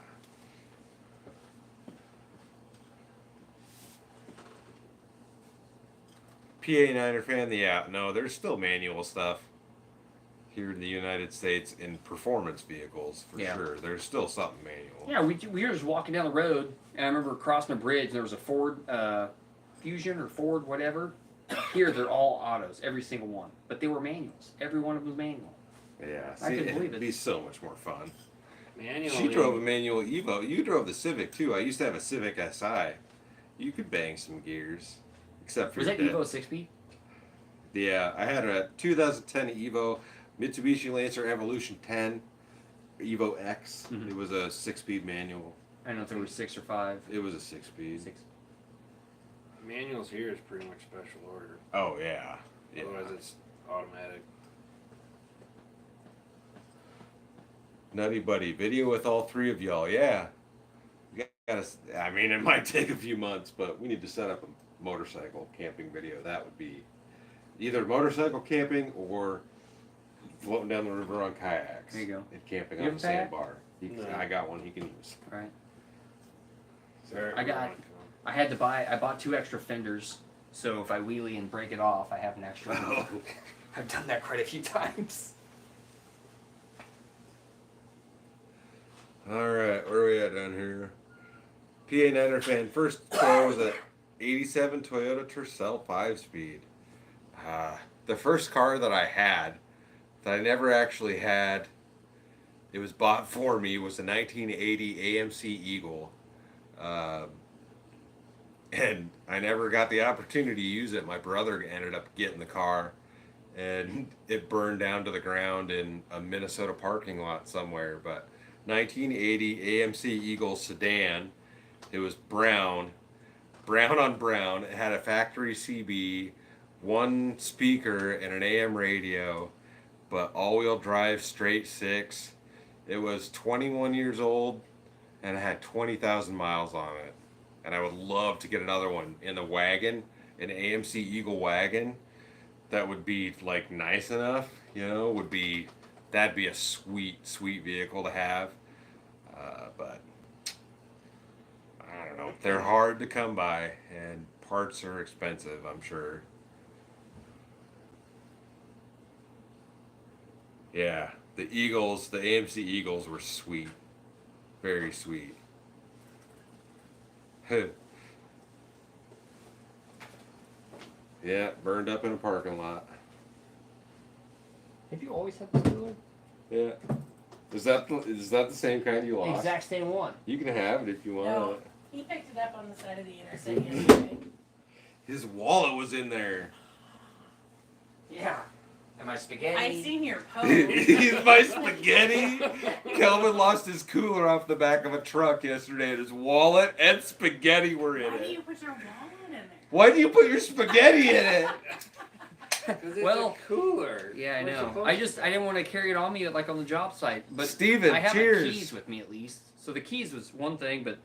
PA Niner fan, yeah, no, there's still manual stuff here in the United States in performance vehicles for Yeah. sure. There's still something manual. Yeah, we were just walking down the road, and I remember crossing a bridge, and there was a Ford Fusion or Ford whatever. Here, they're all autos, every single one. But they were manuals. Every one of them was manual. Yeah, I couldn't believe it'd it. be so much more fun. Manually, She drove a manual Evo. You drove the Civic too. I used to have a Civic Si. You could bang some gears, except for Was that your Evo 6-speed? Yeah, I had a 2010 Evo Mitsubishi Lancer Evolution 10 Evo X. Mhm. It was a 6-speed manual. I don't know if there were 6 or 5. It was a 6-speed. 6. manuals here is pretty much special order. Oh yeah. Yeah. Otherwise, it's automatic. Nutty Buddy video with all three of y'all. Yeah. You gotta. I mean, it might take a few months, but we need to set up a motorcycle camping video. That would be either motorcycle camping or floating down the river on kayaks. There you go. And camping You on have the a kayak? sandbar. No. I got one he can use. All right. Or- I got- I bought 2 extra fenders, so if I wheelie and break it off, I have an extra. I've done that quite a few times. All right, where are we at down here? PA Niner fan. First car was a '87 Toyota Tercel 5-speed. The first car that I had, that I never actually had, it was bought for me, was a 1980 AMC Eagle. And I never got the opportunity to use it. My brother ended up getting the car, and it burned down to the ground in a Minnesota parking lot somewhere. But 1980 AMC Eagle Sedan. It was brown on brown. It had a factory CB, 1 speaker, and an AM radio, but all-wheel drive, straight 6. It was 21 years old, and it had 20,000 miles on it. And I would love to get another one in the wagon, an AMC Eagle wagon. That would be like nice enough, you know. That'd be a sweet vehicle to have. But I don't know. They're hard to come by, and parts are expensive, I'm sure. Yeah, the Eagles, the AMC Eagles were sweet, very sweet. Yeah, burned up in a parking lot. Have you always had this cooler? Yeah. Is that the same kind you lost? Exact same one. You can have it if you want. No, he picked it up on the side of the interstate yesterday. His wallet was in there. Yeah. And my spaghetti. I've seen your post. He's my spaghetti. Kelvin lost his cooler off the back of a truck yesterday, and his wallet and spaghetti were in Why do it. you put your wallet in there? Why do you put your spaghetti in it? 'Cause it's Well, a cooler. Yeah, I What's know. supposed I to- didn't want to carry it on me like on the job site. But Steven, I have cheers. the keys with me at least. So the keys was one thing, but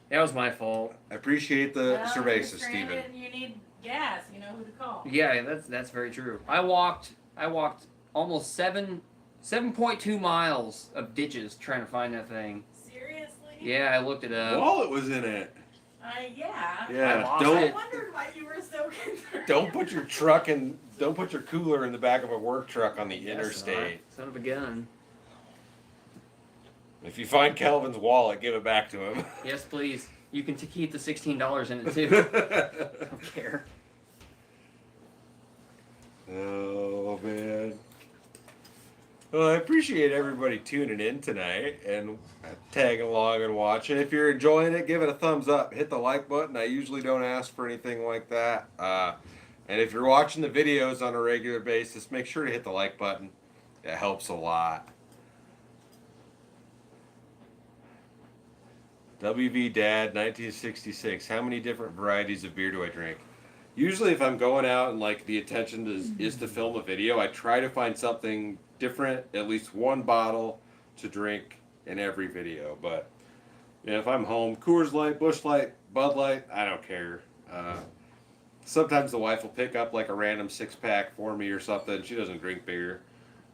that was my fault. I apprete the Well, you're cerveza, Steven. stranded and you need gas. You know who to call. Yeah, that's very true. I walked almost 7.2 miles of ditches trying to find that thing. Seriously? Yeah, I looked it up. Wallet was in it. Yeah. Yeah, I lost I it. wondered why you were so concerned. don't put your cooler in the back of a work truck on the interstate. Son of a gun. If you find Kelvin's wallet, give it back to him. Yes, please. You can keep the $16 in it too. I don't care. Oh man. Well, I appreciate everybody tuning in tonight and tagging along and watching. If you're enjoying it, give it a thumbs up. Hit the like button. I usually don't ask for anything like that. And if you're watching the videos on a regular basis, make sure to hit the like button. It helps a lot. WV Dad 1966. How many different varieties of beer do I drink? Usually if I'm going out and like the intention is to film a video, I try to find something different, at least one bottle to drink in every video. But you know, if I'm home, Coors Light, Busch Light, Bud Light, I don't care. Sometimes the wife will pick up like a random 6-pack for me or something. She doesn't drink beer.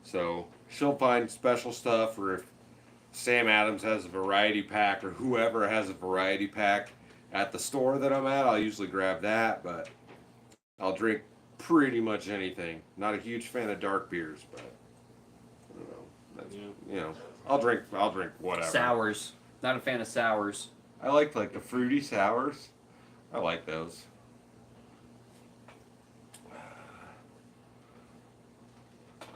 So she'll find special stuff, or if Sam Adams has a variety pack or whoever has a variety pack at the store that I'm at, I'll usually grab that, but I'll drink pretty much anything. Not a huge fan of dark beers, but I don't know. That's, you know, I'll drink whatever. Sours. Not a fan of sours. I like the fruity sours. I like those.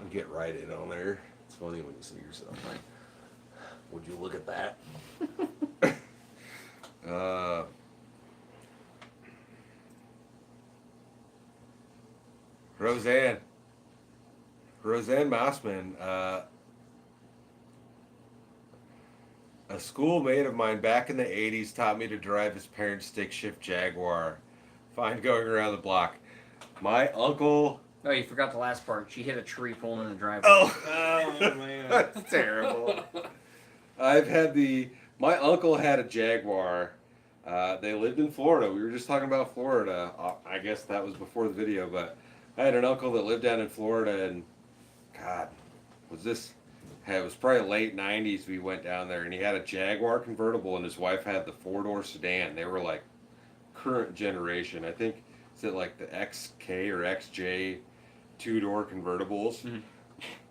I'll get right in on there. It's funny when you see yourself like, would you look at that? Roseanne Mossman, a schoolmate of mine back in the 80s taught me to drive his parents' stick shift Jaguar. Fine going around the block. My uncle... Oh, you forgot the last part. She hit a tree pulling in the driveway. Oh man, that's terrible. My uncle had a Jaguar. They lived in Florida. We were just talking about Florida. I guess that was before the video, but I had an uncle that lived down in Florida, and God, it was probably late 90s we went down there, and he had a Jaguar convertible, and his wife had the 4-door sedan. They were like current generation. I think, is it like the XK or XJ 2-door convertibles? Mhm.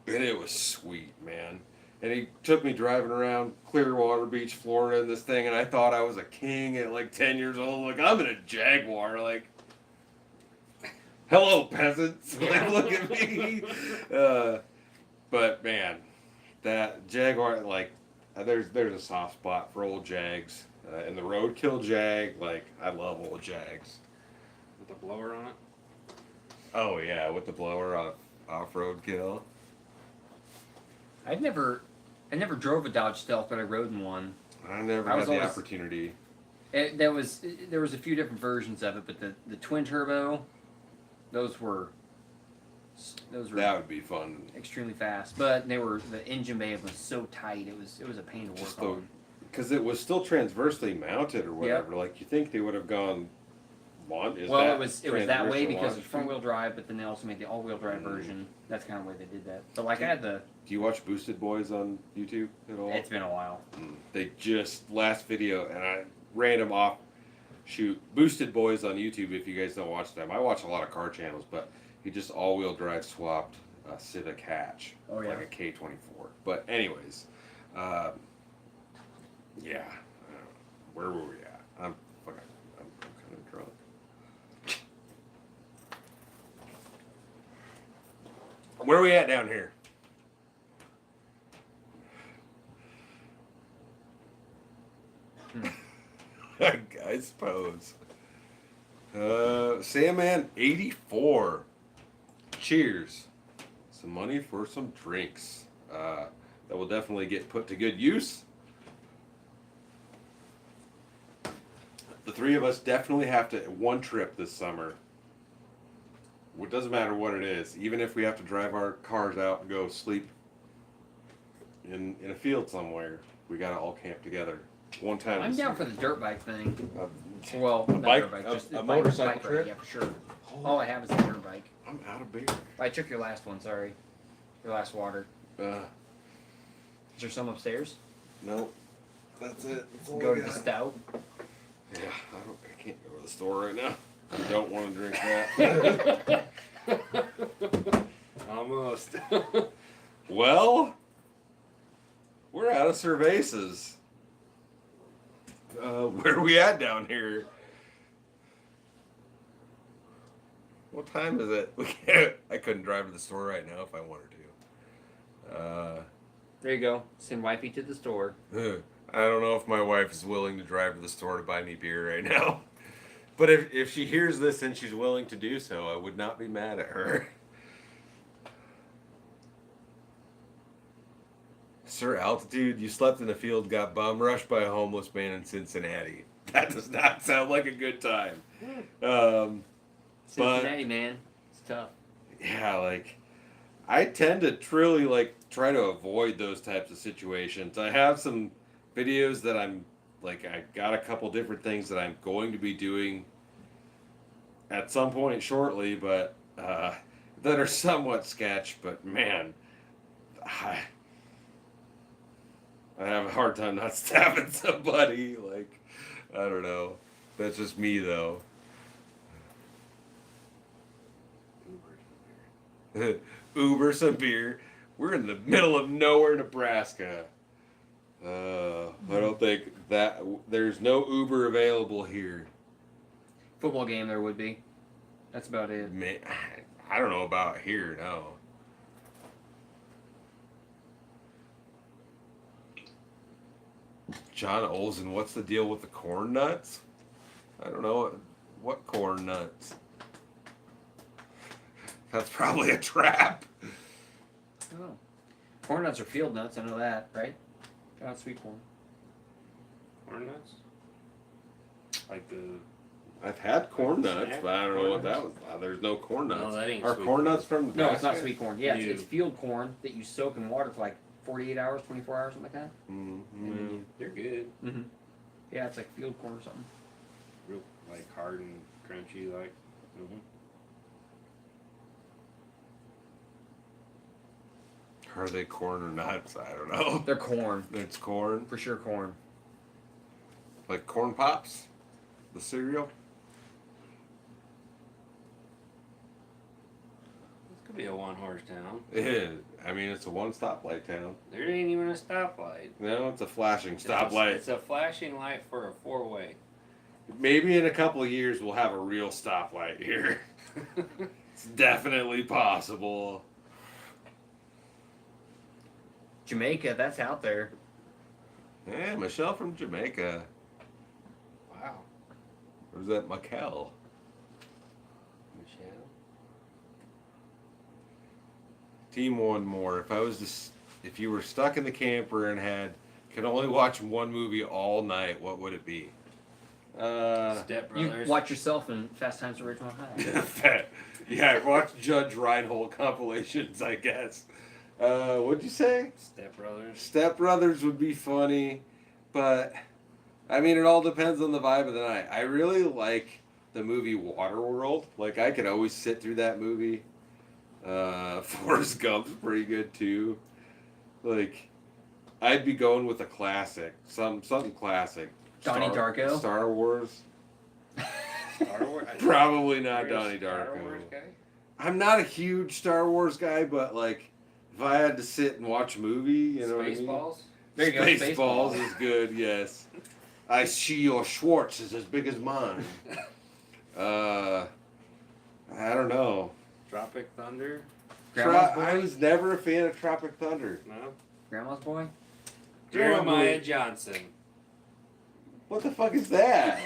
And it was sweet, man. And he took me driving around Clearwater Beach, Florida, in this thing, and I thought I was a king at like 10 years old. Like, I'm in a Jaguar, like, hello, peasants. Like, look at me. But man, that Jaguar, like, there's a soft spot for old Jags. And the Roadkill Jag, like, I love old Jags. With the blower on it. Oh yeah, with the blower off-road kill. I never drove a Dodge Stealth, but I rode in one. I never I had was the always- opportunity. There was a few different versions of it, but the twin turbo, those were That would be fun. extremely fast. But the engine bay was so tight, it was a pain to work on. Because it was still transversely mounted or whatever. Like, you think they would have gone It was that way because it's front wheel drive, but then they also made the all wheel drive version. That's kind of the way they did that. But like I had Do you watch Boosted Boys on YouTube at all? it's been a while. They just, last video, and I ran them off. Shoot, Boosted Boys on YouTube, if you guys don't watch them. I watch a lot of car channels, but he just all-wheel drive swapped a Civic Hatch. Oh, yeah. Like a K24. But anyways, yeah. Where were we at? I'm kind of drunk. where are we at down here? I suppose. Sandman 84. Cheers. Some money for some drinks. That will definitely get put to good use. The three of us definitely have to one trip this summer. It doesn't matter what it is. Even if we have to drive our cars out and go sleep in a field somewhere, we gotta all camp together. One time. I'm down for the dirt bike thing. Well, Not bike, dirt bike, just a bike- motorcycle bike ride, trip. yeah, for sure. All I have is a dirt bike. I'm out of beer. I took your last one. Sorry, your last water. Is there some upstairs? No, that's it. That's all Go I to the got. stout. Yeah, I can't go to the store right now. I don't want to drink that. Almost. Well, we're out of cervezas. Where are we at down here? What time is it? We can't, I couldn't drive to the store right now if I wanted to. There you go. Send wifey to the store. I don't know if my wife is willing to drive to the store to buy me beer right now. But if she hears this and she's willing to do so, I would not be mad at her. Sir Altitude, you slept in a field, got bum rushed by a homeless man in Cincinnati. That does not sound like a good time. Cincinnati, man, it's tough. Yeah, like I tend to truly like try to avoid those types of situations. I have some videos that I'm like I got a couple different things that I'm going to be doing at some point shortly, but that are somewhat sketch. But man, I have a hard time not stabbing somebody. Like I don't know. That's just me though. Uber some beer. We're in the middle of nowhere, Nebraska. I don't think that there's no Uber available here. Football game there would be. That's about it. Man, I don't know about here. No. John Olsen, what's the deal with the corn nuts? I don't know what corn nuts. That's probably a trap. Oh. Corn nuts are field nuts, I know that, right? Not sweet corn. Corn nuts? Like the. I've had corn nuts, Snack but I don't know what corn that was. There's no corn nuts. No, that ain't Are sweet corn corn. nuts from No, it's not Nebraska? sweet corn. Yeah, You- it's field corn that you soak in water for like 48 hours, 24 hours, something like that. Mm-hmm. They're good. Mm-hmm. Yeah, it's like field corn or something. Real, like, hard and crunchy, like. Mm-hmm. Are they corn or nuts? I don't know. They're corn. It's corn. For sure corn. Like corn pops? The cereal? This could be a one-horse town. Yeah. I mean, it's a one-stoplight town. There ain't even a stoplight. No, it's a flashing It's stoplight. a flashing light for a four-way. Maybe in a couple of years we'll have a real stoplight here. It's definitely possible. Jamaica, that's out there. Yeah, Michelle from Jamaica. Wow. Or is that Mikel? Michelle. Team one more. If you were stuck in the camper and could only watch one movie all night, what would it be? Step You Brothers. watch yourself in Fast Times at Ridgemont High. Yeah, watch Judge Reinhold compilations, I guess. What'd you say? Step Brothers. Step Brothers would be funny, but I mean, it all depends on the vibe of the night. I really like the movie Waterworld. Like, I could always sit through that movie. Forrest Gump's pretty good too. Like, I'd be going with a classic, something classic. Donnie Darko? Star Wars. Star Wars. Probably not You're a Donnie Star Darko. Wars guy? I'm not a huge Star Wars guy, but like, if I had to sit and watch a movie, you know what I mean? Spaceballs? There you go, Spaceballs Spaceballs. is good, yes. I see your Schwartz is as big as mine. I don't know. Tropic Thunder? Grandma's boy. I was never a fan of Tropic Thunder. No. Grandma's boy. Jeremiah Johnson. What the fuck is that?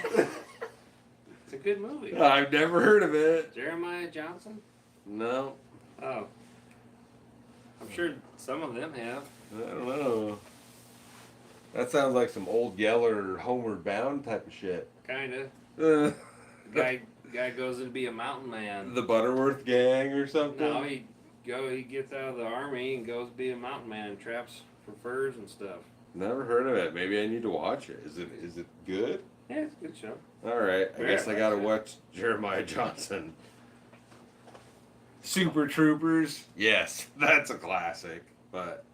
It's a good movie. I've never heard of it. Jeremiah Johnson? No, Oh. I'm sure some of them have. I don't know. That sounds like some old Yeller Homeward Bound type of shit. Kinda. Uh, Guy goes to be a mountain man. the Butterworth Gang or something? No, he gets out of the army and goes to be a mountain man and traps for furs and stuff. Never heard of it. Maybe I need to watch it. Is it good? Yeah, it's a good show. Alright, I guess I gotta watch Jeremiah Johnson. Super Troopers? Yes, that's a classic. But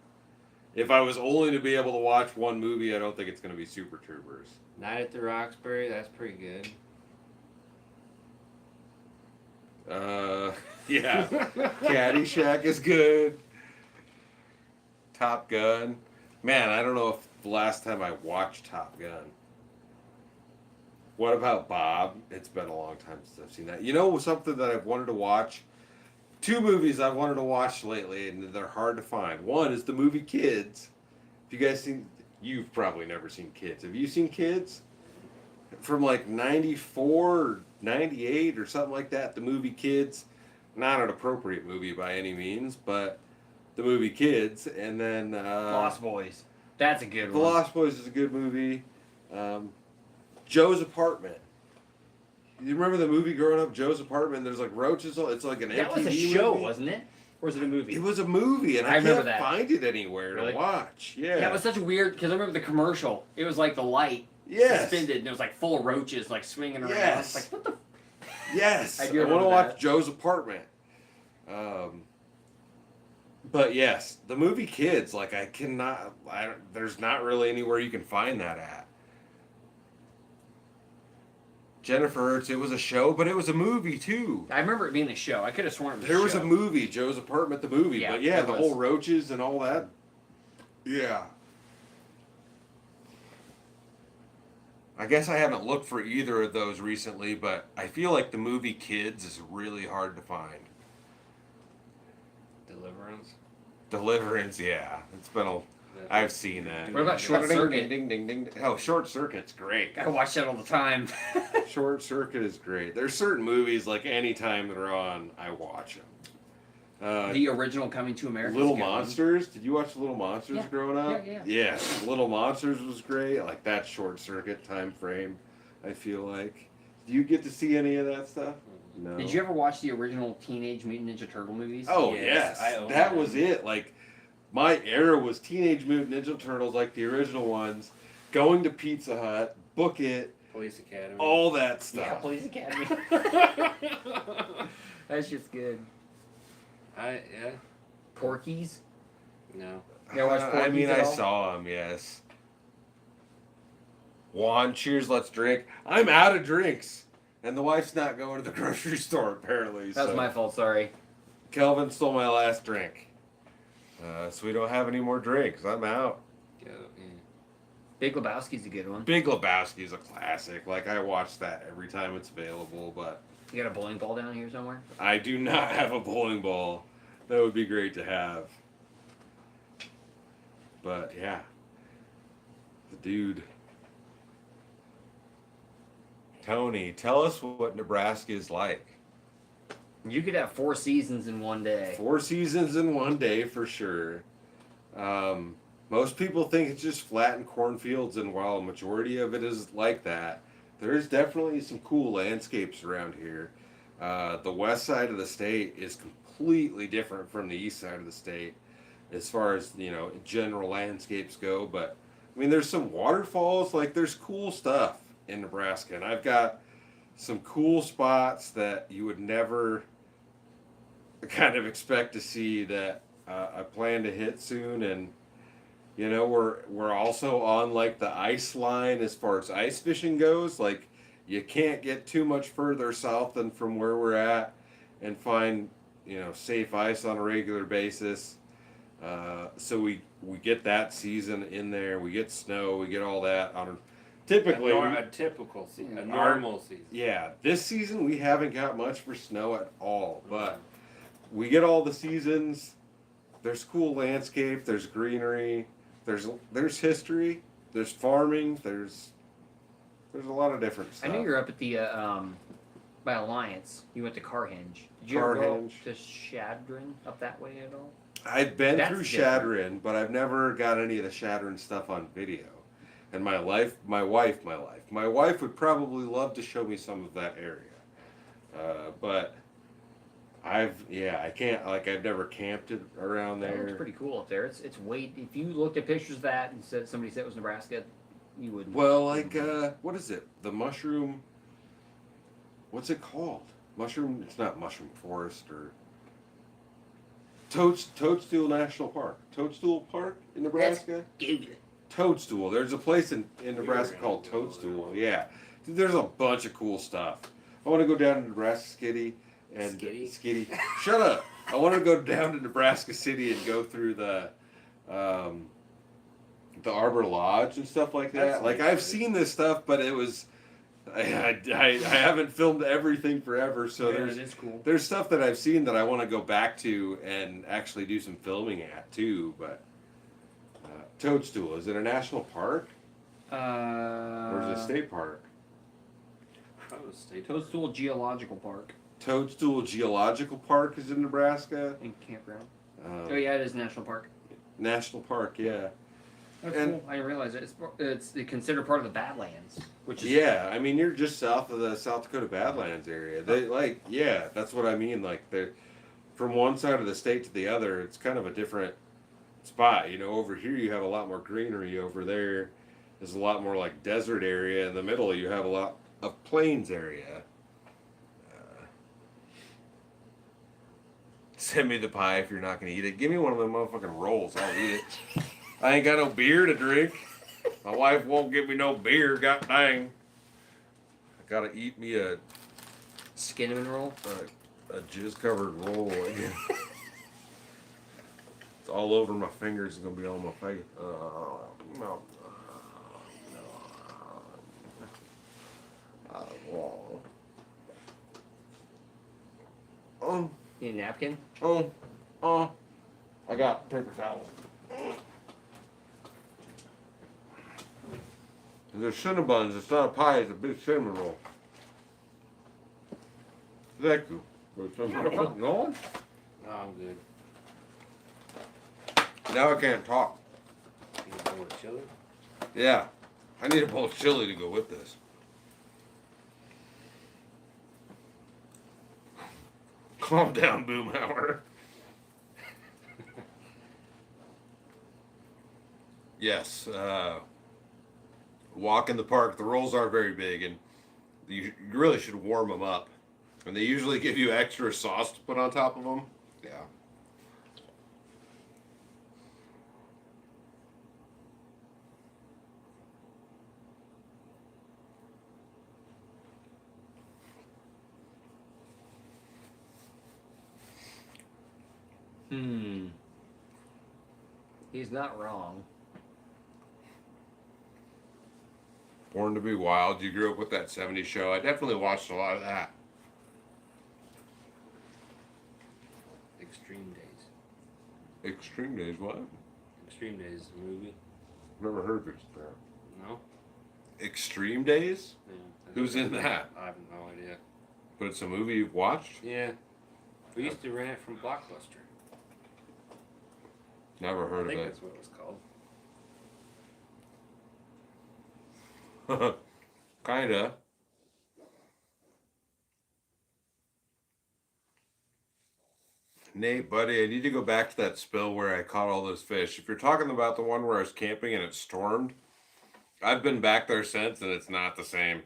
if I was only to be able to watch one movie, I don't think it's gonna be Super Troopers. Night at the Roxbury, that's pretty good. Yeah. Caddyshack is good. Top Gun. Man, I don't know if the last time I watched Top Gun. What about Bob? It's been a long time since I've seen that. You know something that I've wanted to watch? 2 movies I've wanted to watch lately, and they're hard to find. One is the movie Kids. Have you guys seen? You've probably never seen Kids. Have you seen Kids? From like 94 or 98 or something like that. The movie Kids. Not an appropriate movie by any means, but the movie Kids. And then Lost Boys. That's a good The one. Lost Boys is a good movie. Joe's Apartment. You remember the movie growing up, Joe's Apartment? There's like roaches. It's like an That MTV was a show, movie. wasn't it? Or was it a movie? It was a movie, and I remember can't that. find it anywhere Really? to watch. Yeah. Yeah, it was such a weird, because I remember the commercial. It was like the light Yes. suspended, and it was like full of roaches, like swinging around. Yes. It's like, what the? Yes. I I, do want to remember watch that. Joe's Apartment. But yes, the movie Kids, like there's not really anywhere you can find that at. Jennifer Ertz, it was a show, but it was a movie too. I remember it being a show. I could have sworn it was There a was show. a movie, Joe's Apartment, the movie. Yeah, But yeah, there the was. whole roaches and all that. Yeah. I guess I haven't looked for either of those recently, but I feel like the movie Kids is really hard to find. Deliverance. Deliverance, yeah. It's been a... I've seen that. What about Short Circuit? Ding, ding, ding, ding. Oh, Short Circuit's great. I watch that all the time. Short Circuit is great. There's certain movies, like anytime they're on, I watch them. The original Coming to America. Little is a good one. Monsters. Did you watch Little Monsters Yeah. growing up? Yeah. Yes, Little Monsters was great. Like that Short Circuit time frame. I feel like. Do you get to see any of that stuff? No. Did you ever watch the original Teenage Mutant Ninja Turtle movies? Oh Yes, yes, I own that them. was it. Like my era was Teenage Mutant Ninja Turtles, like the original ones. Going to Pizza Hut, book it, Police Academy. all that Yeah, stuff. Police Academy. That's just good. Yeah. Porky's. No. You ever watch I Porky's mean, at I all? saw them. Yes. Juan, cheers, let's drink. I'm out of drinks, and the wife's not going to the grocery store apparently. That was so. my fault. Sorry. Kelvin stole my last drink. So we don't have any more drinks. I'm out. Yeah. Big Lebowski's a good one. Big Lebowski is a classic. Like, I watch that every time it's available, but You got a bowling ball down here somewhere? I do not have a bowling ball. That would be great to have. But, yeah. The dude. Tony, tell us what Nebraska is like. You could have 4 seasons in one day. 4 seasons in one day for sure. Most people think it's just flattened cornfields, and while a majority of it is like that, there's definitely some cool landscapes around here. The west side of the state is completely different from the east side of the state as far as, general landscapes go. But, I mean, there's some waterfalls. Like, there's cool stuff in Nebraska. And I've got some cool spots that you would never kind of expect to see that I plan to hit soon. And we're also on like the ice line as far as ice fishing goes. Like, you can't get too much further south than from where we're at and find safe ice on a regular basis. So we get that season in there. We get snow. We get all that on typically. A typical season. A normal season. Yeah, this season we haven't got much for snow at all, but we get all the seasons. There's cool landscape. There's greenery. There's history. There's farming. There's a lot of different stuff. I knew you were up at the by Alliance. You went to Carhenge. Did you ever go Carhenge. to Shadron up that way at all? I've been That's through different. Shadron, but I've never got any of the Shadron stuff on video. And my wife would probably love to show me some of that area. But I can't, like, I've never camped it around That looks there. pretty cool up there. It's way. If you looked at pictures of that and somebody said it was Nebraska, you wouldn't. Well, like, what is it? The mushroom, what's it called? Mushroom, it's not Mushroom Forest or Toadstool National Park. Toadstool Park in Nebraska? Toadstool. There's a place in Nebraska called Toadstool. Yeah. There's a bunch of cool stuff. I want to go down to Nebraska City and Skitty? Shut up. I want to go down to Nebraska City and go through the Arbor Lodge and stuff like that. That's Like nice, I've right? seen this stuff, but it was I haven't filmed everything forever, so Yeah, it's cool. there's stuff that I've seen that I want to go back to and actually do some filming at too. But Toadstool, is it a national park or is it a state park? Probably state. Toadstool Geological Park Toadstool Geological Park is in Nebraska. and campground. Um, Oh yeah, it is national park. National Park, yeah. That's And- cool. I didn't realize it. It's considered part of the Badlands, which is Yeah, I mean you're just south of the South Dakota Badlands area. They that's what I mean. Like they're from one side of the state to the other, it's kind of a different spot. You know, over here you have a lot more greenery. Over there, there's a lot more like desert area. In the middle, you have a lot of plains area. Send me the pie if you're not gonna eat it. Give me one of them motherfucking rolls. I'll eat it. I ain't got no beer to drink. My wife won't give me no beer. God dang. I gotta eat me a cinnamon roll. jizz covered roll again. It's all over my fingers. It's gonna be on my face. No. Need a napkin? I got paper towels. They're Cinnabons. It's not a pie. It's a big cinnamon roll. Thank you. Going? No, I'm good. Now I can't talk. You want more chili? Yeah. I need a bowl of chili to go with this. Calm down, Boomhauer. Yes. Walk in the park. The rolls are very big, and you really should warm them up. And they usually give you extra sauce to put on top of them. Yeah. He's not wrong. Born to be Wild. You grew up with that 70s show. I definitely watched a lot of that. Extreme Days. Extreme Days, what? Extreme Days is a movie. Never heard of it. No? Extreme Days? Yeah. Who's in that? I have no idea. But it's a movie you've watched? Yeah. We used to rent it from Blockbuster. Never I heard think of that's what it was called. it. Kinda. Nate, buddy, I need to go back to that spill where I caught all those fish. If you're talking about the one where I was camping and it stormed, I've been back there since and it's not the same.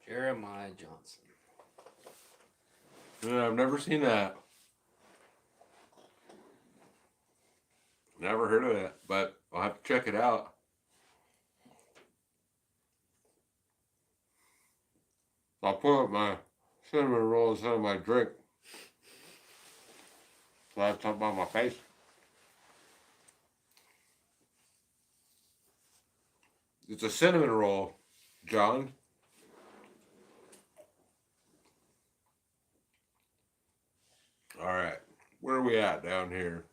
Jeremiah Johnson. Yeah, I've never seen that. Never heard of it, but I'll have to check it out. I'll put up my cinnamon roll instead of my drink. So I have something on my face. It's a cinnamon roll, John. All right. Where are we at down here?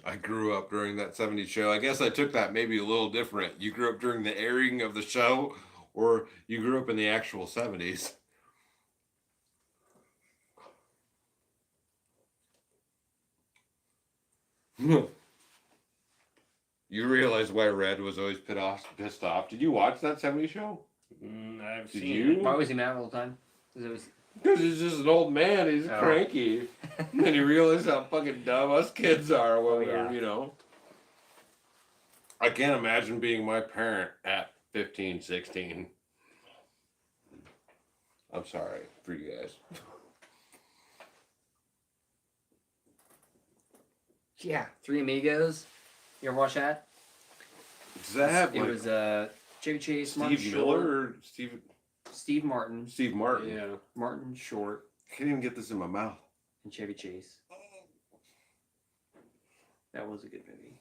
I grew up during that 70s show. I guess I took that maybe a little different. You grew up during the airing of the show, or you grew up in the actual 70s? You realize why Red was always pissed off. Did you watch that 70s show? I've Did seen you? it. Why was he mad all the time? 'Cause it was. Because he's just an old man. He's Oh. cranky. And then he realized how fucking dumb us kids are when Oh, we yeah. were, you know. I can't imagine being my parent at 15, 16. I'm sorry for you guys. Yeah, Three Amigos. You ever watch that? Does that have It like was Chevy Chase, Martin Steve Short, Miller or Steve Martin, Steve Martin? Yeah. Martin Short, I can't even get this in my mouth. and Chevy Chase. That was a good movie.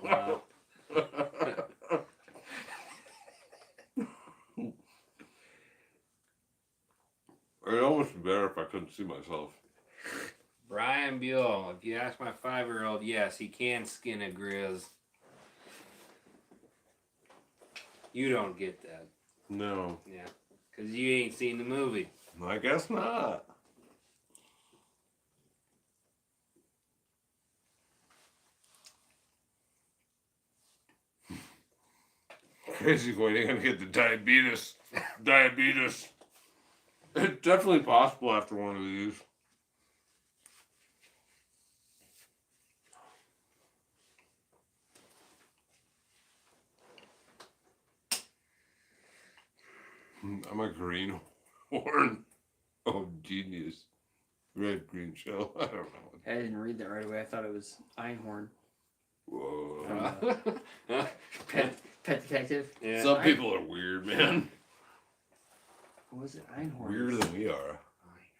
Wow. It'd almost be better if I couldn't see myself. Brian Buell. If you ask my 5-year-old, yes, he can skin a grizz. You don't get that. No, Yeah. Because you ain't seen the movie. I guess not. Crazy when you're gonna get the diabetes. Diabetes. It's definitely possible after one of these. I'm a green horn. Oh, genius. Red green shell. I don't know. I didn't read that right away. I thought it was Einhorn. Whoa. Pet Detective. Yeah. Some people are weird, man. What was it? Einhorn. Weirder than we are.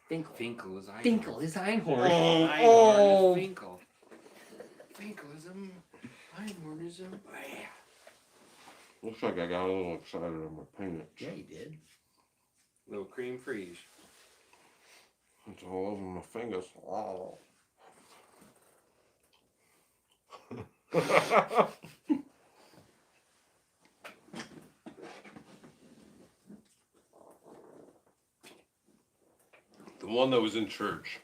Finkel. Finkel is Einhorn. Finkel is Einhorn. Oh, Einhorn oh. is Finkel. Finkel is a... Einhorn is a... Looks like I got a little excited on my paint. Yeah, you did. Little cream frige. It's all over my fingers. Oh. The one that was in church.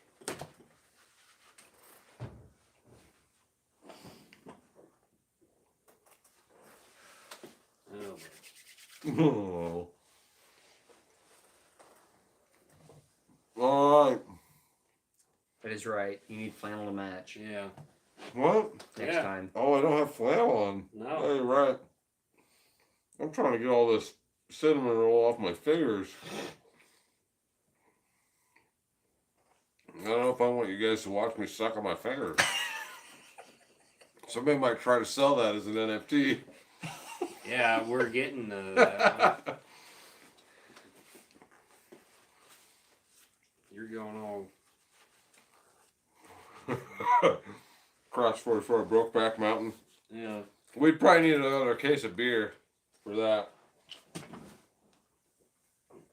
Oh. Oh. All right. That is right. You need flannel to match Yeah. What? next Yeah. time. Oh, I don't have flannel on. No. Hey, right. I'm trying to get all this cinnamon roll off my fingers. I don't know if I want you guys to watch me suck on my fingers. Somebody might try to sell that as an NFT. Yeah, we're getting that. You're going all... Cross 44 Brokeback Mountain. Yeah. We'd probably need another case of beer for that.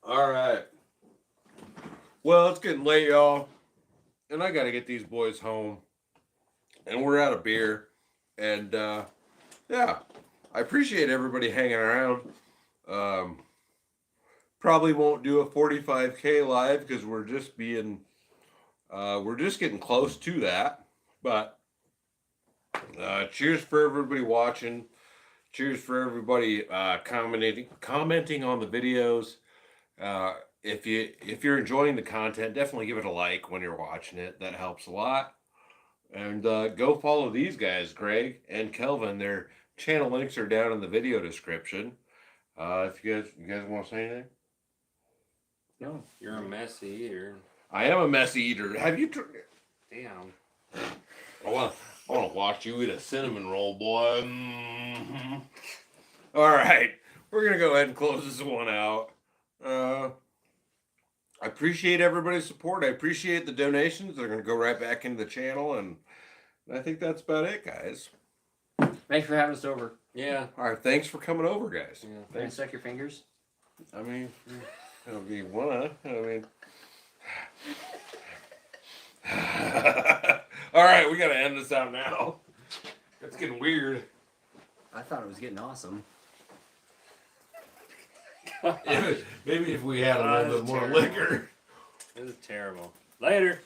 All right. Well, it's getting late, y'all. And I got to get these boys home. And we're out of beer. And, yeah. I appreciate everybody hanging around. Probably won't do a 45K live because we're just getting close to that. But cheers for everybody watching. Cheers for everybody commenting on the videos. If you're enjoying the content, definitely give it a like when you're watching it. That helps a lot. And go follow these guys, Greg and Kelvin. Their channel links are down in the video description. If you guys want to say anything? No. You're a messy eater. I am a messy eater. Have you? Damn. I want to watch you eat a cinnamon roll, boy. Mm-hmm. All right, we're gonna go ahead and close this one out. I appreciate everybody's support. I appreciate the donations. They're going to go right back into the channel, and I think that's about it, guys. Thanks for having us over. Yeah. All right, thanks for coming over, guys. Yeah. Can I suck your fingers? I mean, if you wanna, I mean. All right, we gotta end this out now. It's getting weird. I thought it was getting awesome. Maybe if we had a little bit more liquor. This is terrible. Later.